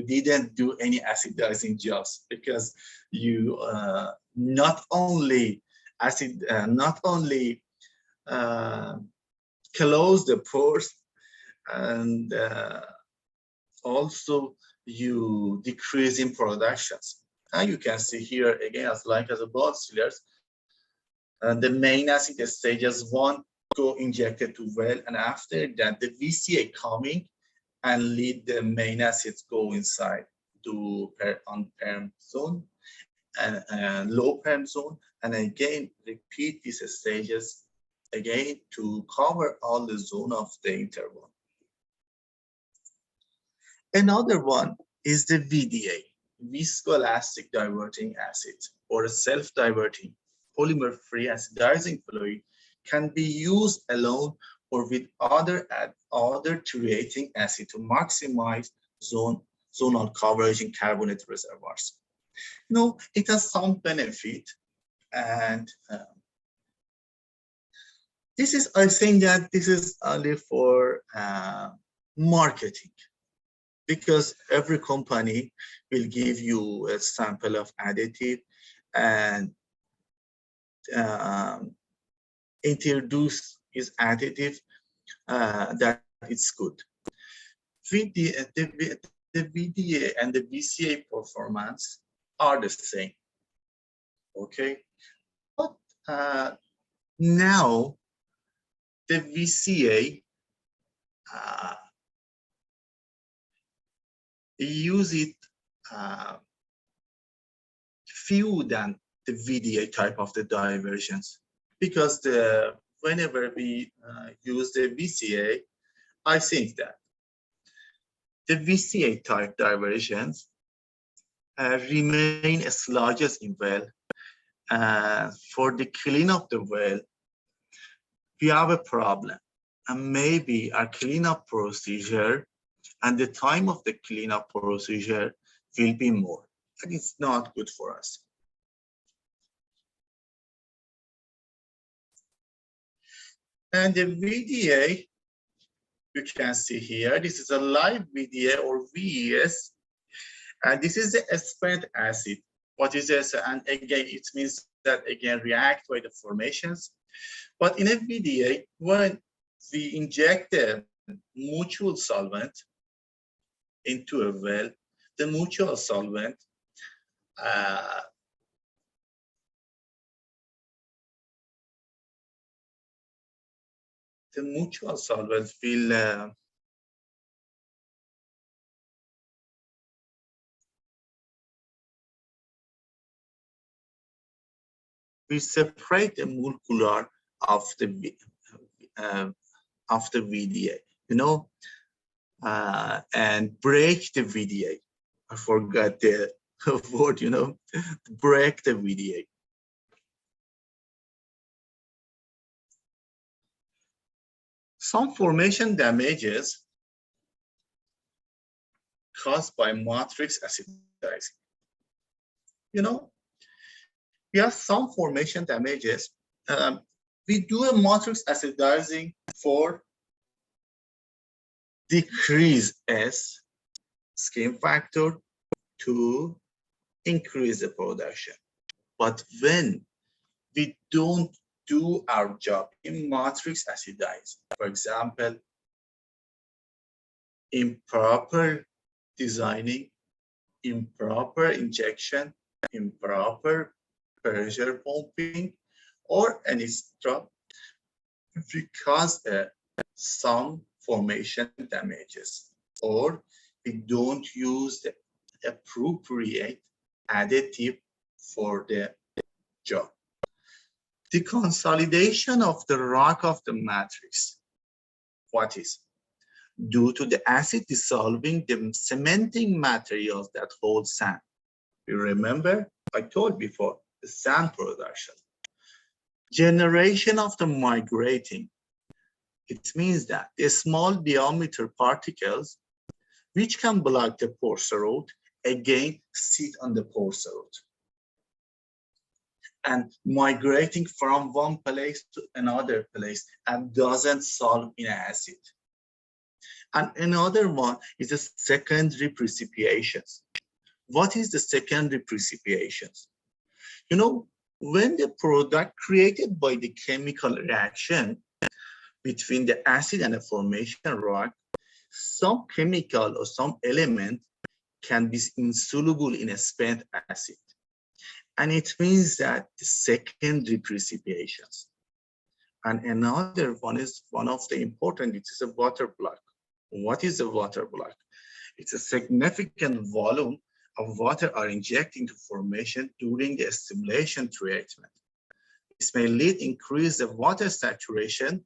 B: didn't do any acidizing jobs, because you not only close the pores, and also you decrease in productions. And you can see here again, as a blood sealers, the main acid stages 1 go injected to well, and after that the VCA coming and lead the main acids go inside to on perm zone and low perm zone, and again repeat these stages again to cover all the zone of the interval. Another one is the VDA, viscoelastic diverting acid, or a self-diverting polymer-free acidizing fluid, can be used alone or with other treating acid to maximize zonal coverage in carbonate reservoirs. You know, it has some benefit, and this is, I think that this is only for marketing, because every company will give you a sample of additive and introduce is additive that it's good. The VDA and the VCA performance are the same, okay? But now the VCA use it few than the VDA type of the diversions, because whenever we use the VCA, I think that the VCA type diversions remain sludges in well. For the cleanup the well, we have a problem, and maybe our cleanup procedure and the time of the cleanup procedure will be more, and it's not good for us. And the VDA, you can see here, this is a live VDA or VES, and this is the spent acid. What is this? And again, it means that again react by the formations. But in a VDA, when we inject the mutual solvent into a well, the mutual solvent will separate the molecular of the VDA, you know, and break the VDA. I forgot the word, you know, break the VDA. Some formation damages caused by matrix acidizing. You know, we have some formation damages. We do a matrix acidizing for decrease S scheme factor to increase the production. But when we don't do our job in matrix acidizing. For example, improper designing, improper injection, improper pressure pumping, or any stuff because some formation damages, or we don't use the appropriate additive for the job. The consolidation of the rock of the matrix, what is? Due to the acid dissolving the cementing materials that hold sand. You remember, I told before, the sand production. Generation of the migrating. It means that the small diameter particles which can block the porous road again sit on the porous road and migrating from one place to another place and doesn't solve in acid. And another one is the secondary precipitations. What is the secondary precipitations? You know, when the product created by the chemical reaction between the acid and the formation rock, some chemical or some element can be insoluble in a spent acid. And it means that the secondary precipitations. And another one is one of the important, it is a water block. What is a water block? It's a significant volume of water are injected into formation during the stimulation treatment. This may lead increase the water saturation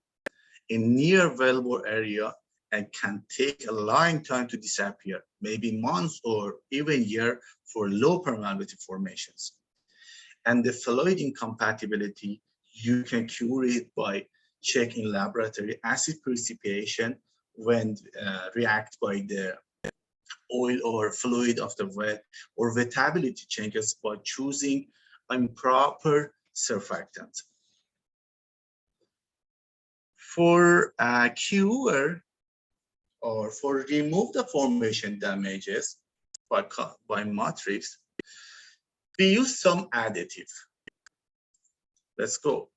B: in near wellbore area and can take a long time to disappear, maybe months or even year for low permeability formations. And the fluid incompatibility, you can cure it by checking laboratory acid precipitation when react by the oil or fluid of the wet, or wettability changes by choosing improper surfactant. For cure or for remove the formation damages by matrix, we use some additive. Let's go.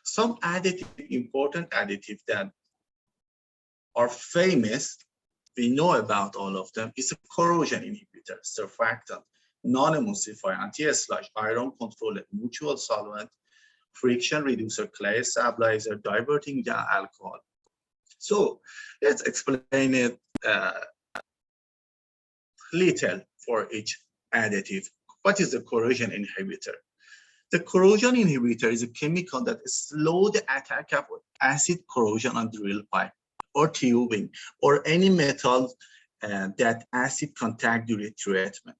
B: Some additive, important additive that are famous, we know about all of them, is a corrosion inhibitor, surfactant, non-emulsifier, anti-sludge, iron controller, mutual solvent, friction reducer, clay stabilizer, diverting alcohol. So let's explain it little for each additive. What is the corrosion inhibitor? The corrosion inhibitor is a chemical that slows the attack of acid corrosion on drill pipe or tubing or any metal that acid contact during treatment.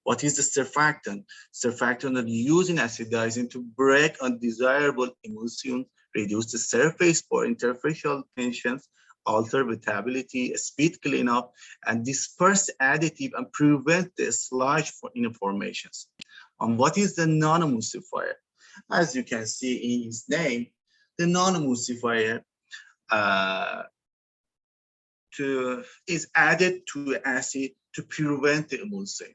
B: What is the surfactant? Surfactant are used in acidizing to break undesirable emulsion, reduce the surface for interfacial tensions, alter wettability, speed cleanup, and disperse additive and prevent the sludge in formations. And what is the non-emulsifier? As you can see in his name, the non-emulsifier is added to acid to prevent the emulsion.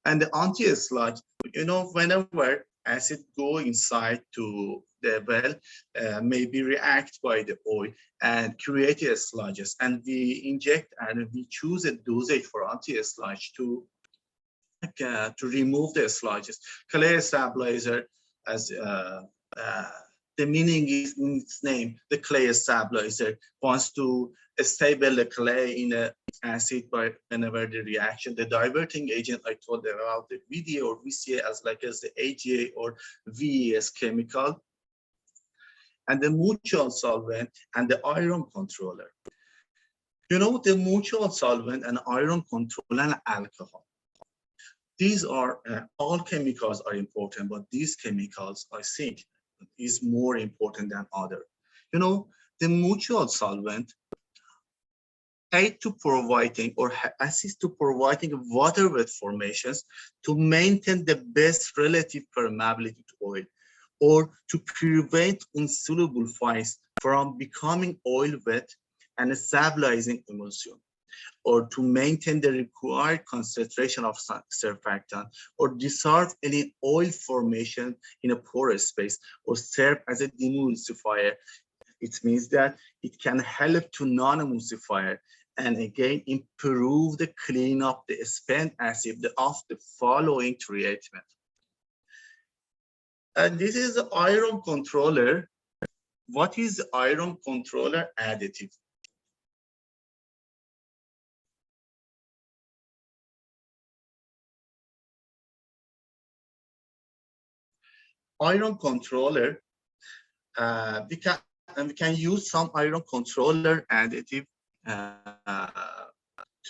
B: And the anti-sludge, you know, whenever acid go inside to the well, maybe react by the oil and create a sludges, and we inject and we choose a dosage for anti-sludge to remove the sludges. Clay stabilizer, as the meaning is in its name, the clay stabilizer wants to stable the clay in a acid by whenever the reaction. The diverting agent I told about, the VDA or VCA as the AGA or VES chemical, and the mutual solvent and the iron controller. You know, the mutual solvent and iron controller and alcohol. These are all chemicals are important, but these chemicals I think is more important than other. You know, the mutual solvent aid to providing or assist to providing water wet formations to maintain the best relative permeability to oil, or to prevent insoluble fines from becoming oil wet and stabilizing emulsion. or to maintain the required concentration of surfactant, or dissolve any oil formation in a porous space, or serve as a demulsifier. It means that it can help to non-emulsifier and again improve the cleanup the spent acid of the following treatment. And this is the iron controller. What is the iron controller additive? Iron controller, we can use some iron controller additive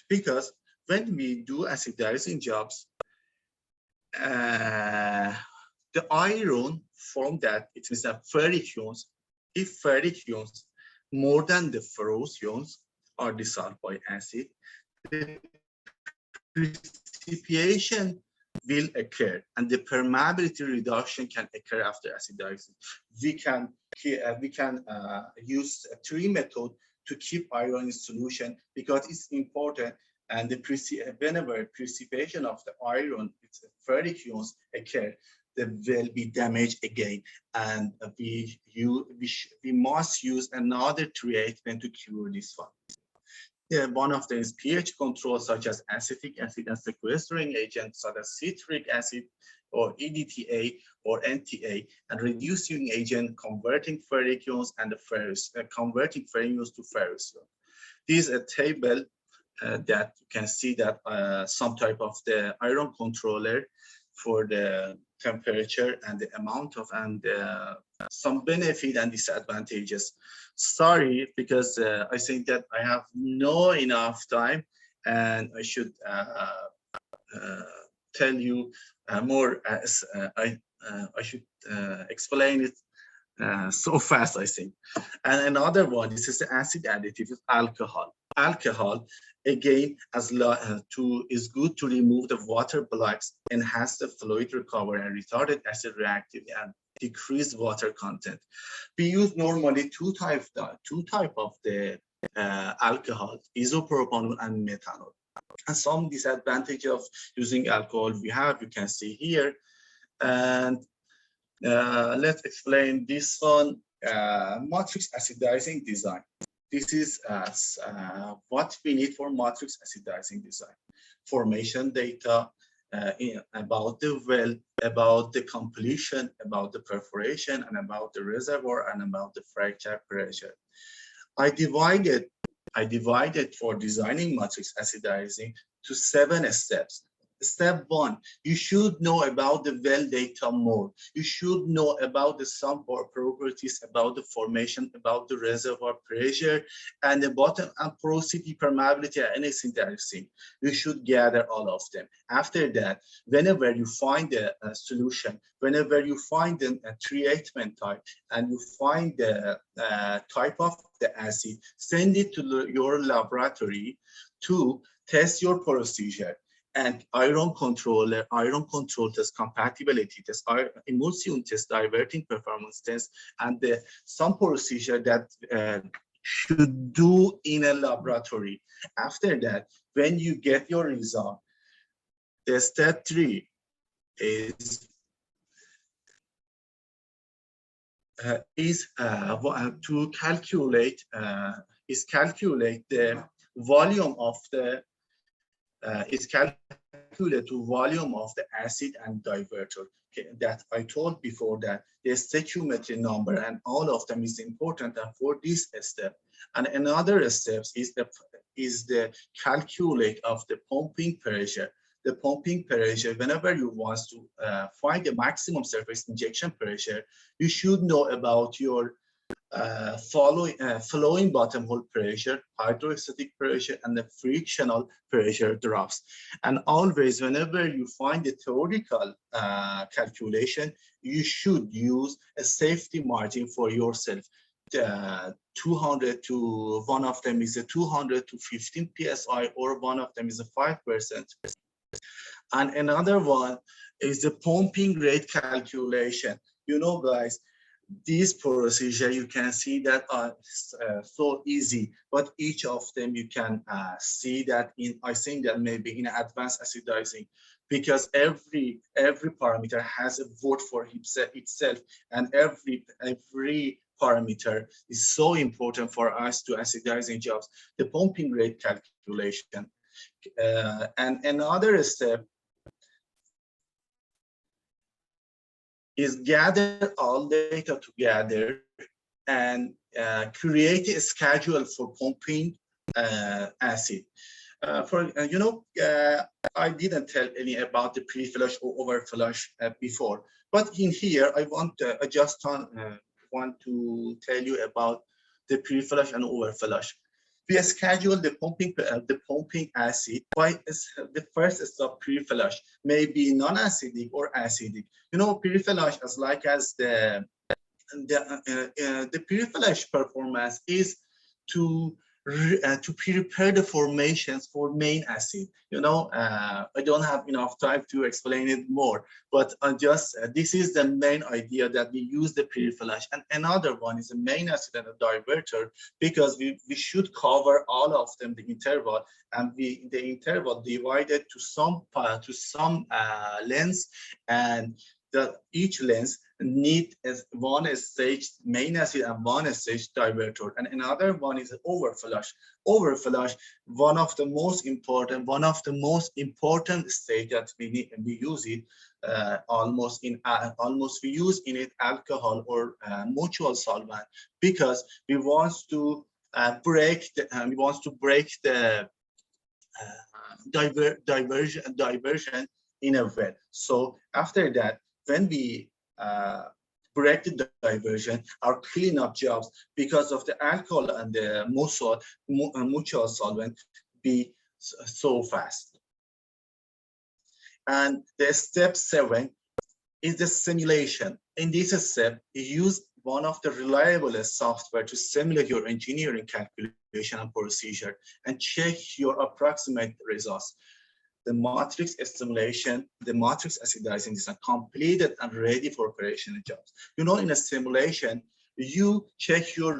B: because when we do acidizing jobs, the iron from that, it means that ferric ions, if ferric ions more than the ferrous ions are dissolved by acid, the precipitation will occur and the permeability reduction can occur after acidizing. We can use 3 methods to keep iron in solution because it's important, and whenever precipitation of the iron, its ferric ions occur, there will be damage again, and we must use another treatment to cure this one. One of them is pH control, such as acetic acid and sequestering agents, such as citric acid or EDTA or NTA, and reducing agent converting ferric ions and the converting ferric ions to ferrous ions. This is a table that you can see that some type of the iron controller for the temperature and the amount of and some benefit and disadvantages. Sorry, because I think that I have no enough time and I should tell you more as I should explain it so fast, I think. And another one, this is the acid additive with alcohol. Alcohol, again, is good to remove the water blocks, enhance the fluid recovery, and retarded acid reactivity and decrease water content. We use normally two type of the alcohol, isopropanol and methanol. And some disadvantage of using alcohol we have, you can see here. And let's explain this one, matrix acidizing design. This is what we need for matrix acidizing design. Formation data about the well, about the completion, about the perforation, and about the reservoir, and about the fracture pressure. I divided for designing matrix acidizing to 7 steps. Step 1, you should know about the well data more. You should know about the some properties, about the formation, about the reservoir pressure, and the bottom and porosity, permeability, and anything that you've seen. You should gather all of them. After that, whenever you find a solution, whenever you find a treatment type, and you find the type of the acid, send it to your laboratory to test your procedure. And iron control test, compatibility test, emulsion test, diverting performance test, and some procedure that should do in a laboratory. After that, when you get your result, the step 3 is to calculate the volume of the volume of the acid and diverter. Okay, that I told before that the stoichiometry number and all of them is important for this step. And another step is the calculate of the pumping pressure. The pumping pressure, whenever you want to find the maximum surface injection pressure, you should know about your flowing bottom hole pressure, hydrostatic pressure, and the frictional pressure drops. And always, whenever you find a theoretical calculation, you should use a safety margin for yourself. 200 to, one of them is a 200 to 15 psi, or one of them is a 5%. And another one is the pumping rate calculation. You know, guys, these procedure, you can see that are so easy, but each of them you can see that in, I think that maybe in advanced acidizing, because every parameter has a vote for itself, and every parameter is so important for us to acidizing jobs. The pumping rate calculation, and another step is gather all data together and create a schedule for pumping acid. I didn't tell any about the pre-flush or over-flush before, but in here I want to tell you about the pre-flush and over-flush. We schedule the pumping acid by the first step pre-flush, maybe non-acidic or acidic. Pre-flush as like as the pre-flush performance is to prepare the formations for main acid. I don't have enough time to explain it more, but this is the main idea, that we use the pre-flush. And another one is a main acid and a diverter, because we should cover all of them, the interval, and the interval divided to some lengths, and each length need one stage main acid and one stage diverter, and another one is overflush. Overflush, one of the most important stage that we use it almost we use in it alcohol or mutual solvent, because we want to break the diversion in a well. So after that, when we break the diversion, our cleanup jobs, because of the alcohol and the mutual solvent, be so fast. And the step 7 is the simulation. In this step, you use one of the reliable software to simulate your engineering calculation and procedure and check your approximate results. The matrix stimulation, the matrix acidizing is completed and ready for operational jobs. In a simulation, you check your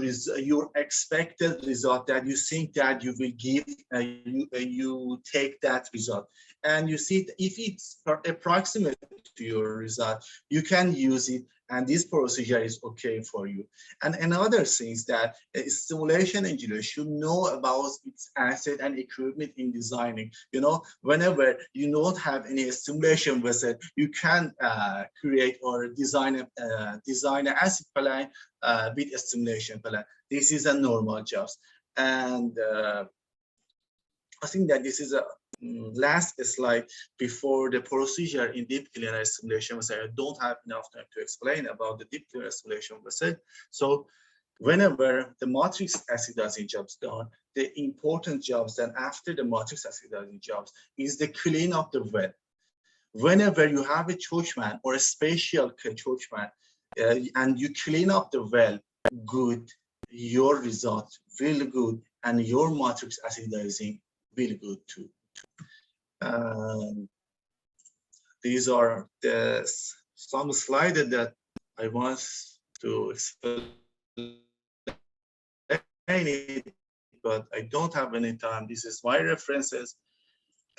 B: expected result that you think that you will give, you take that result, and you see if it's approximate to your result, you can use it, and this procedure is okay for you. And another thing is that a simulation engineer should know about its asset and equipment in designing. Whenever you don't have any simulation vessel, you can create or design an acid plan with a simulation plan. This is a normal job. And I think that this is a last slide before the procedure in deep cleaner simulation vessel. I don't have enough time to explain about the deep cleaner simulation vessel. So whenever the matrix acidizing jobs done, the important jobs then after the matrix acidizing jobs is the clean of the well. Whenever you have a chokeman or a spatial chokeman and you clean up the well good, your result will good, and your matrix acidizing will good too. These are some slides that I want to explain it, but I don't have any time. This is my references,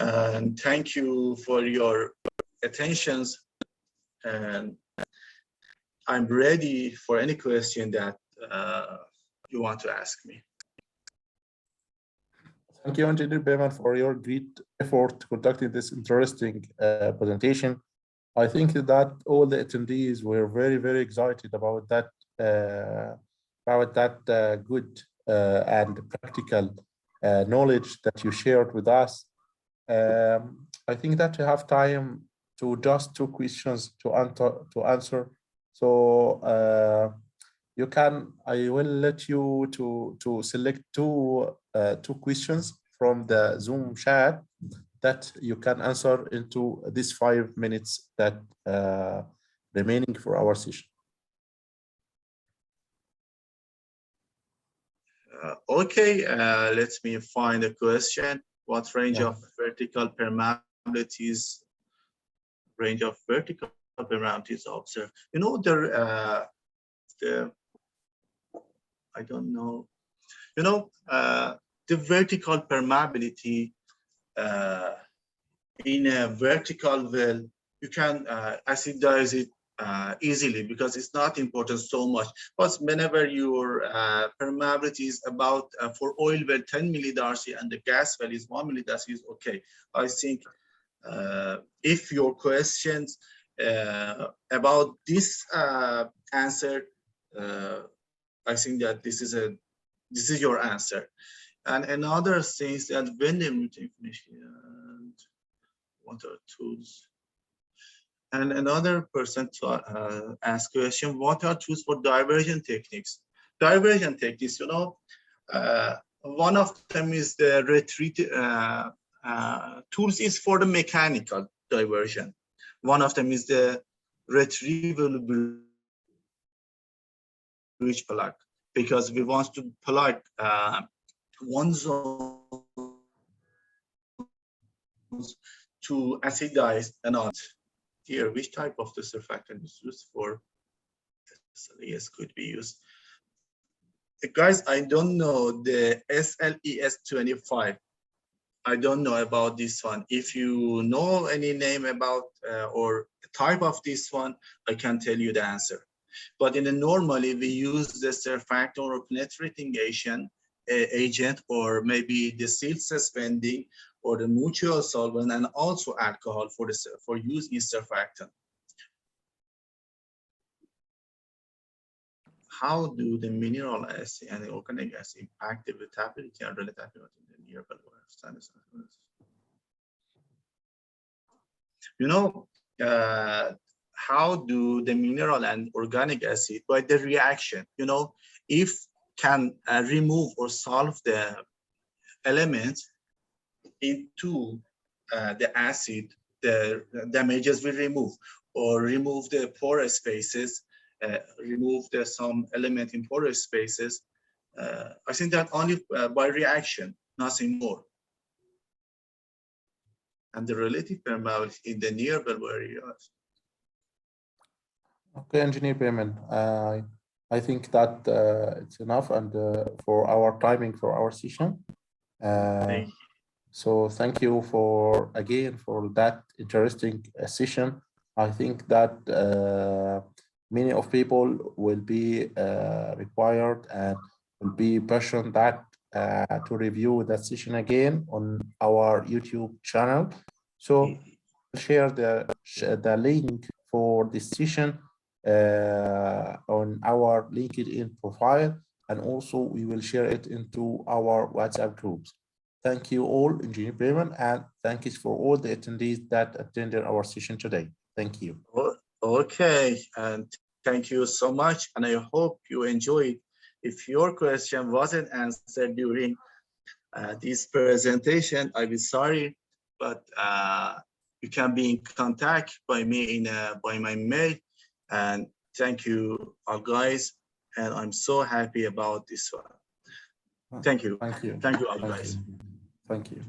B: and thank you for your attentions, and I'm ready for any question that you want to ask me.
A: Thank you, Engineer Bayman, for your great effort conducting this interesting presentation. I think that all the attendees were very, very excited about that good and practical knowledge that you shared with us. I think that we have time to just 2 questions to answer. So I will let you to select two questions from the Zoom chat that you can answer into these 5 minutes that remaining for our session.
B: Okay, let me find a question. What range of vertical permeabilities observed? the, I don't know, you know, the vertical permeability in a vertical well, you can acidize it easily because it's not important so much. But whenever your permeability is about for oil well 10 millidarcy and the gas well is 1 millidarcy is okay. I think if your questions about this answer, I think that this is your answer. And another thing is that when the information, what are tools? And another person to ask question, what are tools for diversion techniques? Diversion techniques, you know, one of them is the retreat tools is for the mechanical diversion. One of them is the retrieval bridge plug, because we want to plug one zone to acidize another. Here, which type of the surfactant is used for SLES could be used? Guys, I don't know the SLES 25. I don't know about this one. If you know any name about or type of this one, I can tell you the answer. But in the normally we use the surfactant or penetrating agent, or maybe the silt suspending or the mutual solvent, and also alcohol for use in surfactant. How do the mineral acid and the organic acid impact the vitality and relativity in the nearby standards? You know, how do the mineral and organic acid by the reaction, you know, if can remove or solve the elements into the acid, the damages will remove, or remove the porous spaces, remove some element in porous spaces. I think that only by reaction, nothing more. And the relative permeability in the nearby areas.
A: Okay, Engineer Payman, I think that it's enough, and for our timing for our session. So thank you for that interesting session. I think that many of people will be required and will be passionate that to review that session again on our YouTube channel. So share the link for this session on our LinkedIn profile, and also we will share it into our WhatsApp groups. Thank you all, Engineer Bremen, and thank you for all the attendees that attended our session today. Thank you.
B: Okay, and thank you so much, and I hope you enjoyed. If your question wasn't answered during this presentation, I will sorry, but you can be in contact by me by my mail. And thank you all, guys, and I'm so happy about this one. Thank you.
A: Thank you.
B: Thank you all, guys.
A: Thank you.